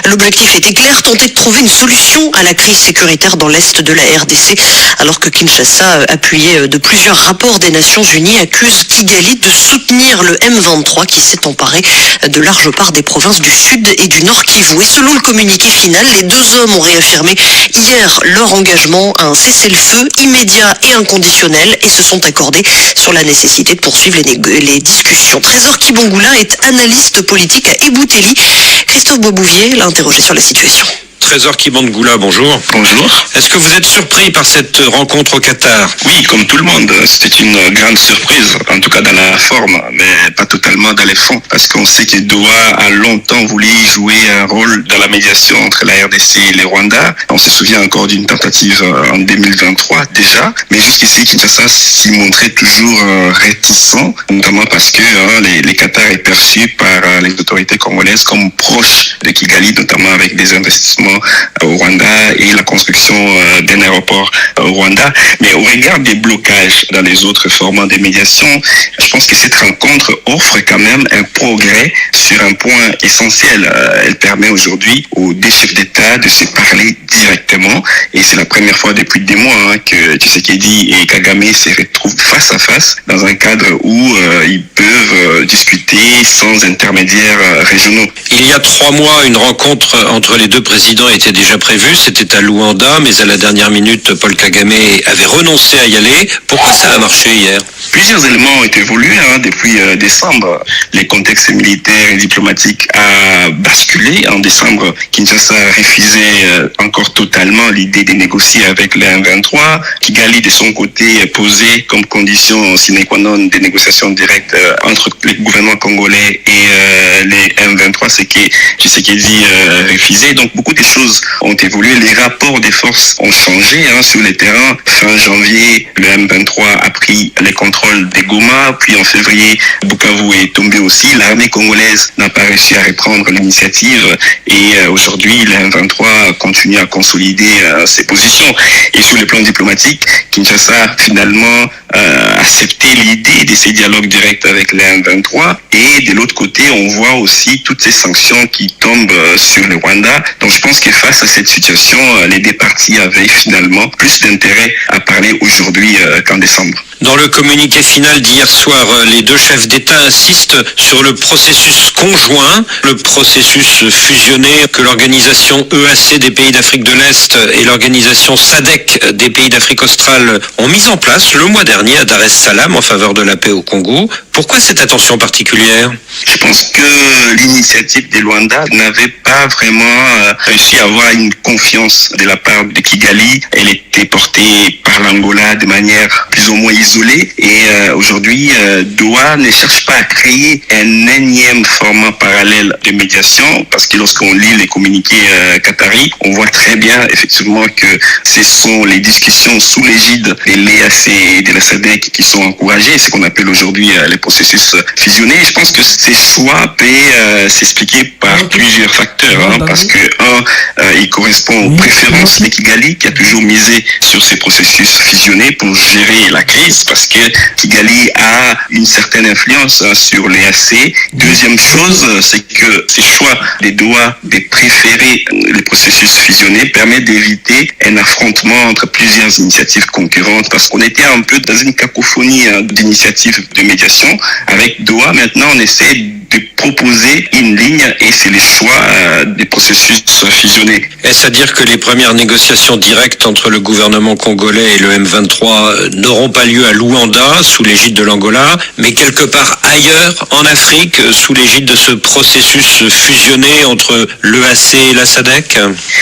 L'objectif était clair, tenter de trouver une solution à la crise sécuritaire dans l'est de la RDC, alors que Kinshasa, appuyé de plusieurs rapports des Nations Unies, accuse Kigali de soutenir le M23 qui s'est emparé de large part des provinces du Sud et du Nord Kivu. Et selon le communiqué final, les deux hommes ont réaffirmé hier leur engagement à un cessez-le-feu immédiat et inconditionnel et se sont accordés sur la nécessité de poursuivre les discussions. Trésor Kibongula est analyste politique à Ebouteli. Christophe Boisbouvier l'a interrogé sur la situation. Trésor Kibongula, bonjour. Bonjour. Est-ce que vous êtes surpris par cette rencontre au Qatar? Oui, comme tout le monde, c'était une grande surprise, en tout cas dans la forme, mais pas totalement dans les fonds, parce qu'on sait que Doha a longtemps voulu jouer un rôle dans la médiation entre la RDC et le Rwanda. On se souvient encore d'une tentative en 2023 déjà, mais jusqu'ici, Kinshasa s'y montrait toujours réticent, notamment parce que les Qatar est perçu par les autorités congolaises comme proche de Kigali, notamment avec des investissements au Rwanda et la construction d'un aéroport au Rwanda. Mais au regard des blocages dans les autres formats de médiation, je pense que cette rencontre offre quand même un progrès sur un point essentiel. Elle permet aujourd'hui aux deux chefs d'État de se parler directement, et c'est la première fois depuis des mois que Tshisekedi et Kagame se retrouvent face à face dans un cadre où ils peuvent discuter sans intermédiaires régionaux. Il y a 3 mois, une rencontre entre les deux présidents était déjà prévue. C'était à Luanda, mais à la dernière minute, Paul Kagame avait renoncé à y aller. Pourquoi ça a marché hier? Plusieurs éléments ont évolué depuis décembre. Les contextes militaires et diplomatiques a basculé. En décembre, Kinshasa a refusé encore totalement l'idée de négocier avec les M23. Kigali, de son côté, a posé comme condition sine qua non des négociations directes entre le gouvernement congolais et les M23, ce que Tshisekedi refusé. Donc beaucoup de choses ont évolué. Les rapports des forces ont changé sur le terrain. Fin janvier, le M23 a pris les contrôles des Goma, puis en février, Bukavu est tombé aussi. L'armée congolaise n'a pas réussi à reprendre l'initiative et aujourd'hui, le M23 continue à consolider ses positions. Et sur le plan diplomatique, Kinshasa finalement a accepté l'idée de ces dialogues directs avec le M23 et de l'autre côté, on voit aussi toutes ces sanctions qui tombent sur le Rwanda. Donc je pense que face à cette situation, les deux parties avaient finalement plus d'intérêt à parler aujourd'hui qu'en décembre. Dans le communiqué final d'hier soir, les deux chefs d'État insistent sur le processus conjoint, le processus fusionné que l'organisation EAC des pays d'Afrique de l'Est et l'organisation SADC des pays d'Afrique australe ont mis en place le mois dernier à Dar es Salaam en faveur de la paix au Congo. Pourquoi cette attention particulière? Je pense que l'initiative de Luanda n'avait pas vraiment réussi à avoir une confiance de la part de Kigali. Elle était portée par l'Angola de manière plus ou moins isolée et aujourd'hui Doha ne cherche pas à créer un énième format parallèle de médiation parce que lorsqu'on lit les communiqués qataris, on voit très bien effectivement que ce sont les discussions sous l'égide de l'EAC et de la SADC qui sont encouragées, ce qu'on appelle aujourd'hui les processus fusionnés. Je pense que ces choix peuvent s'expliquer par plusieurs facteurs, parce que il correspond aux préférences de Kigali qui a toujours misé sur ces processus fusionnés pour gérer la crise, parce que Kigali a une certaine influence sur l'EAC. Deuxième chose, c'est que ces choix des Doha de préférer les processus fusionnés permet d'éviter un affrontement entre plusieurs initiatives concurrentes, parce qu'on était un peu dans une cacophonie d'initiatives de médiation. Avec Doha, maintenant, on essaie de proposer une ligne et c'est le choix des processus fusionnés. Est-ce à dire que les premières négociations directes entre le gouvernement congolais et le M23 n'auront pas lieu à Luanda, sous l'égide de l'Angola, mais quelque part ailleurs, en Afrique, sous l'égide de ce processus fusionné entre l'EAC et la SADC?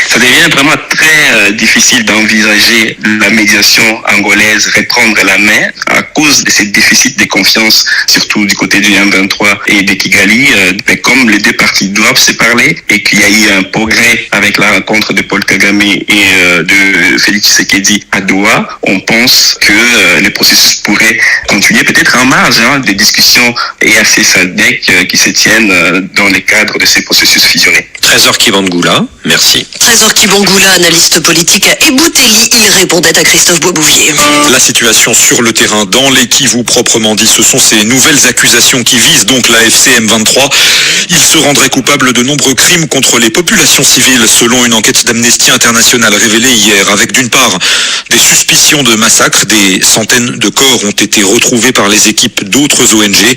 Ça devient vraiment très difficile d'envisager la médiation angolaise reprendre la main à cause de ces déficits de confiance, surtout du côté du M23 et de Kigali. Kigali, mais comme les deux parties doivent se parler et qu'il y a eu un progrès avec la rencontre de Paul Kagame et de Félix Tshisekedi à Doha, on pense que les processus pourraient continuer peut-être en marge des discussions EAC SADC qui se tiennent dans le cadre de ces processus fusionnés. Trésor Kibangula, merci. Trésor Kibangula, analyste politique à Ebouteli, il répondait à Christophe Boisbouvier. La situation sur le terrain dans les Kivu proprement dit, ce sont ces nouvelles accusations qui visent donc la FCM23. Il se rendrait coupable de nombreux crimes contre les populations civiles selon une enquête d'Amnesty International révélée hier, avec d'une part des suspicions de massacres, des centaines de corps ont été retrouvés par les équipes d'autres ONG,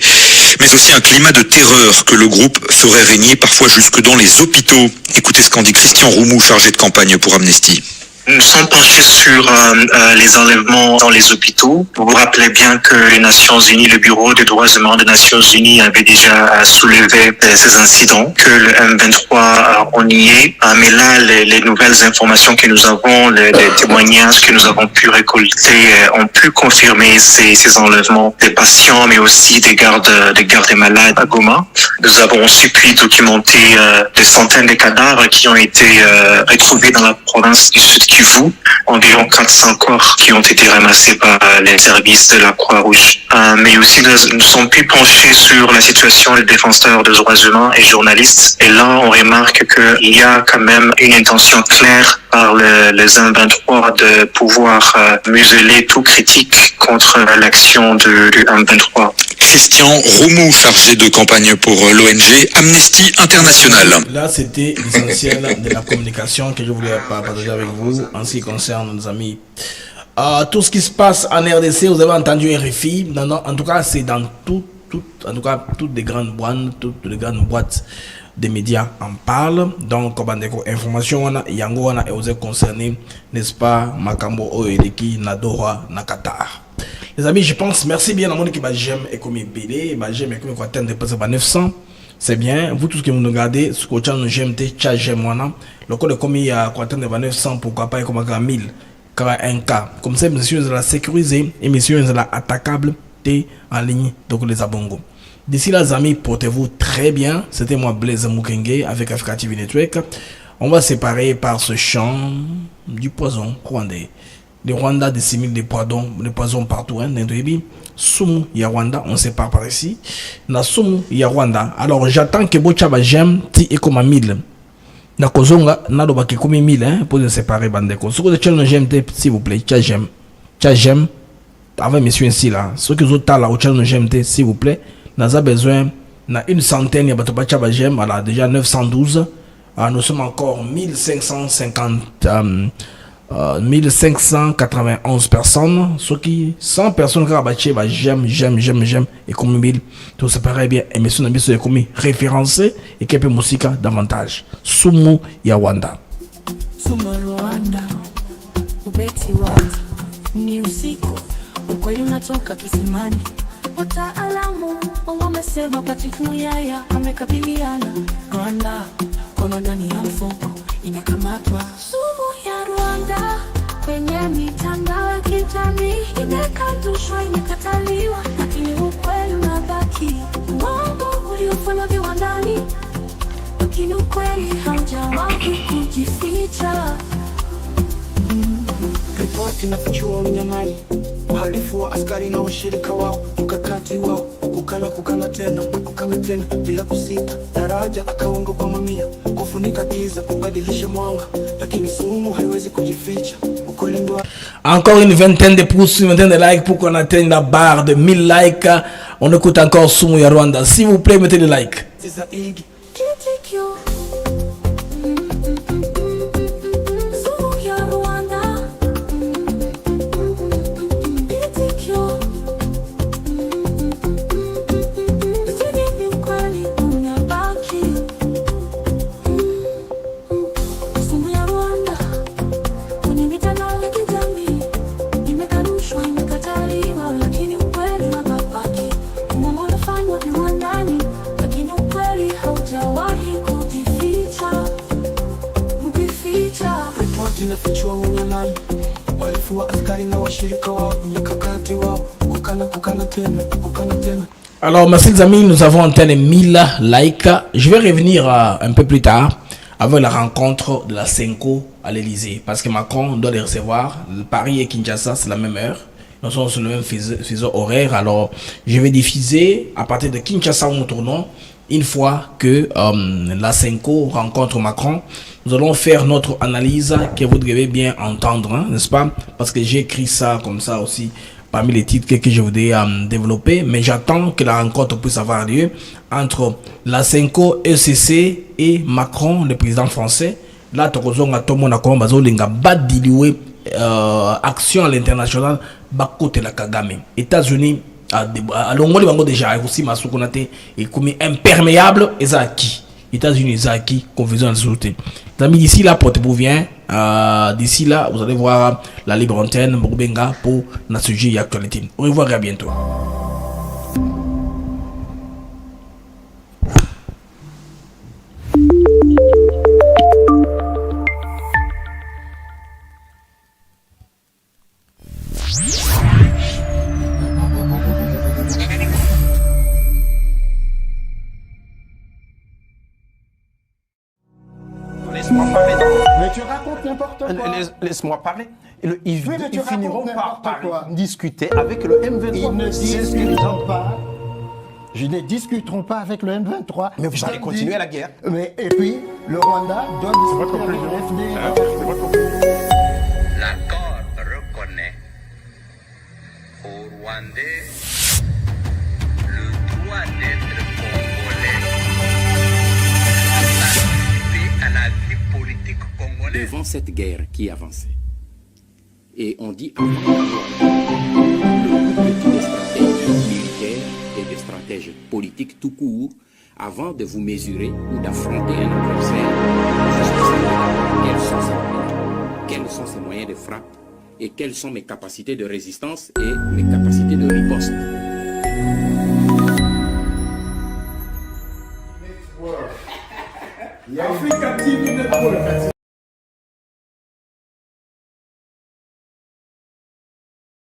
mais aussi un climat de terreur que le groupe ferait régner parfois jusque dans les hôpitaux. Écoutez ce qu'en dit Christian Roumou, chargé de campagne pour Amnesty. Nous sommes penchés sur les enlèvements dans les hôpitaux. Vous vous rappelez bien que les Nations Unies, le Bureau des droits humains des Nations Unies avait déjà soulevé ces incidents, que le M23 on y est. Mais là, les nouvelles informations que nous avons, les témoignages que nous avons pu récolter ont pu confirmer ces enlèvements des patients, mais aussi des gardes malades à Goma. Nous avons aussi pu documenter des centaines de cadavres qui ont été retrouvés dans la province du Sud Kivu, environ 400 corps qui ont été ramassés par les services de la Croix-Rouge. Mais aussi nous sommes plus penchés sur la situation des défenseurs des droits humains et journalistes. Et là, on remarque qu'il y a quand même une intention claire par les M23 de pouvoir museler tout critique contre l'action du M23. Christian Roumou, chargé de campagne pour l'ONG Amnesty International. Là, c'était l'essentiel de la communication que je voulais partager avec vous en ce qui concerne nos amis. Tout ce qui se passe en RDC, vous avez entendu RFI. En tout cas, c'est dans toutes les grandes boîtes des médias en parlent. Donc, comme information, yango est aussi concerné, n'est-ce pas, Makambo Oedeki, Nadora, Nakatar. Les amis, je pense, merci bien à mon équipe, j'aime et comme BD, j'aime et comme quoi atteindre de 900. C'est bien, vous tous qui nous regardez, ce que vous avez GMT, j'aime moi, le code de commis à quoi atteindre 900, pourquoi pas, comme 1000, 41K. Comme ça, émission de la sécurisée, émission de la attaquable, en ligne, donc les abongos. D'ici là, les amis, portez-vous très bien. C'était moi, Blaise Mukenge, avec Africa TV Network. On va séparer par ce champ du poison rwandais. Le Rwanda dissimule des poisons partout. Sumu, il y a Rwanda, on sépare par ici. Na Sumu, il y a Rwanda. Alors j'attends que Bochaba j'aime, ti et comme 1000. Na Kozonga, na doba qui comme 1000, pour se séparer bandeko. Ce que tu as j'aime, s'il vous plaît, tcha j'aime. Avec messieurs ici là, ceux qui ont là, au channel j'aime, s'il vous plaît. Nous avons besoin, na une centaine, il y a Batobacha j'aime, voilà, déjà 912. Nous sommes encore 1591 personnes, ceux qui 100 personnes qui ont j'aime et comme 1000 tout ça paraît bien et messieurs n'amis sont comme référencés et qui peut musique davantage Sumu ya Rwanda Sumu Rwanda ubeti watu ni usiku ukweli unatoka kisimani wataalamu wamesema Patrick Muyaya amekabiliana Rwanda kono ndani ya mfuko imekamatwa Sumu ya Rwanda kwenye mitandao ya kijamii imekatushwa imekataliwa lakini ukweli unabaki mambo uliofanya viwandani lakini ukweli haujawahi kujificha ripoti inafichua unyang'anyi uhalifu wa askari na washirika wao mkakati wao kukana tena bila kusita daraja akaunga kwa mamia kufunika giza kubadilisha mwanga lakini sumu haiwezi kujificha ukweli ndio. Encore une vingtaine de pouces, une vingtaine de likes pour qu'on atteigne la barre de 1000 likes. On écoute encore Sumu ya Rwanda. S'il vous plaît, mettez des likes. Inafichua unyang'anyi walifu wa askari na washirika wao mkakati wao kukana tena Alors, merci les amis, nous avons atteint les 1000 likes. Je vais revenir un peu plus tard avec la rencontre de la Senko à l'Elysée. Parce que Macron doit les recevoir. Paris et Kinshasa, c'est la même heure. Nous sommes sur le même fuseau horaire. Alors, je vais diffuser à partir de Kinshasa où nous tournons. Une fois que la Senko rencontre Macron, nous allons faire notre analyse que vous devez bien entendre, hein, n'est-ce pas? Parce que j'ai écrit ça comme ça aussi parmi les titres que je voudrais développer. Mais j'attends que la rencontre puisse avoir lieu entre la Senko, ECC et Macron, le président français. Là, tout le monde action à l'international, côté la Kagame. États-Unis, à l'ongoli bango déjà, aussi Masukonate est comme imperméable, et ça qui États-Unis, ça qui confusion de société. D'ici là, portez-vous bien. D'ici là, vous allez voir la libre antenne Bourbenga pour notre sujet et actualité. Au revoir et à bientôt. Laisse-moi parler. Mais tu racontes n'importe quoi. Laisse-moi parler. Ils tu finiront racontes par discuter avec le M23. Ils ne discuteront pas. Je ne discuteront pas avec le M23. Mais vous allez continuer la guerre. Mais, et puis, le Rwanda doit discuter avec le FDL. L'accord reconnaît aux Rwandais le droit d'être congolais, participer à la vie politique congolaise. Devant cette guerre qui avançait, et on dit des stratèges militaires et des stratèges politiques tout court, avant de vous mesurer ou d'affronter un adversaire, quels sont ses moyens de frappe et quelles sont mes capacités de résistance et mes capacités de riposte. Africa TV Network.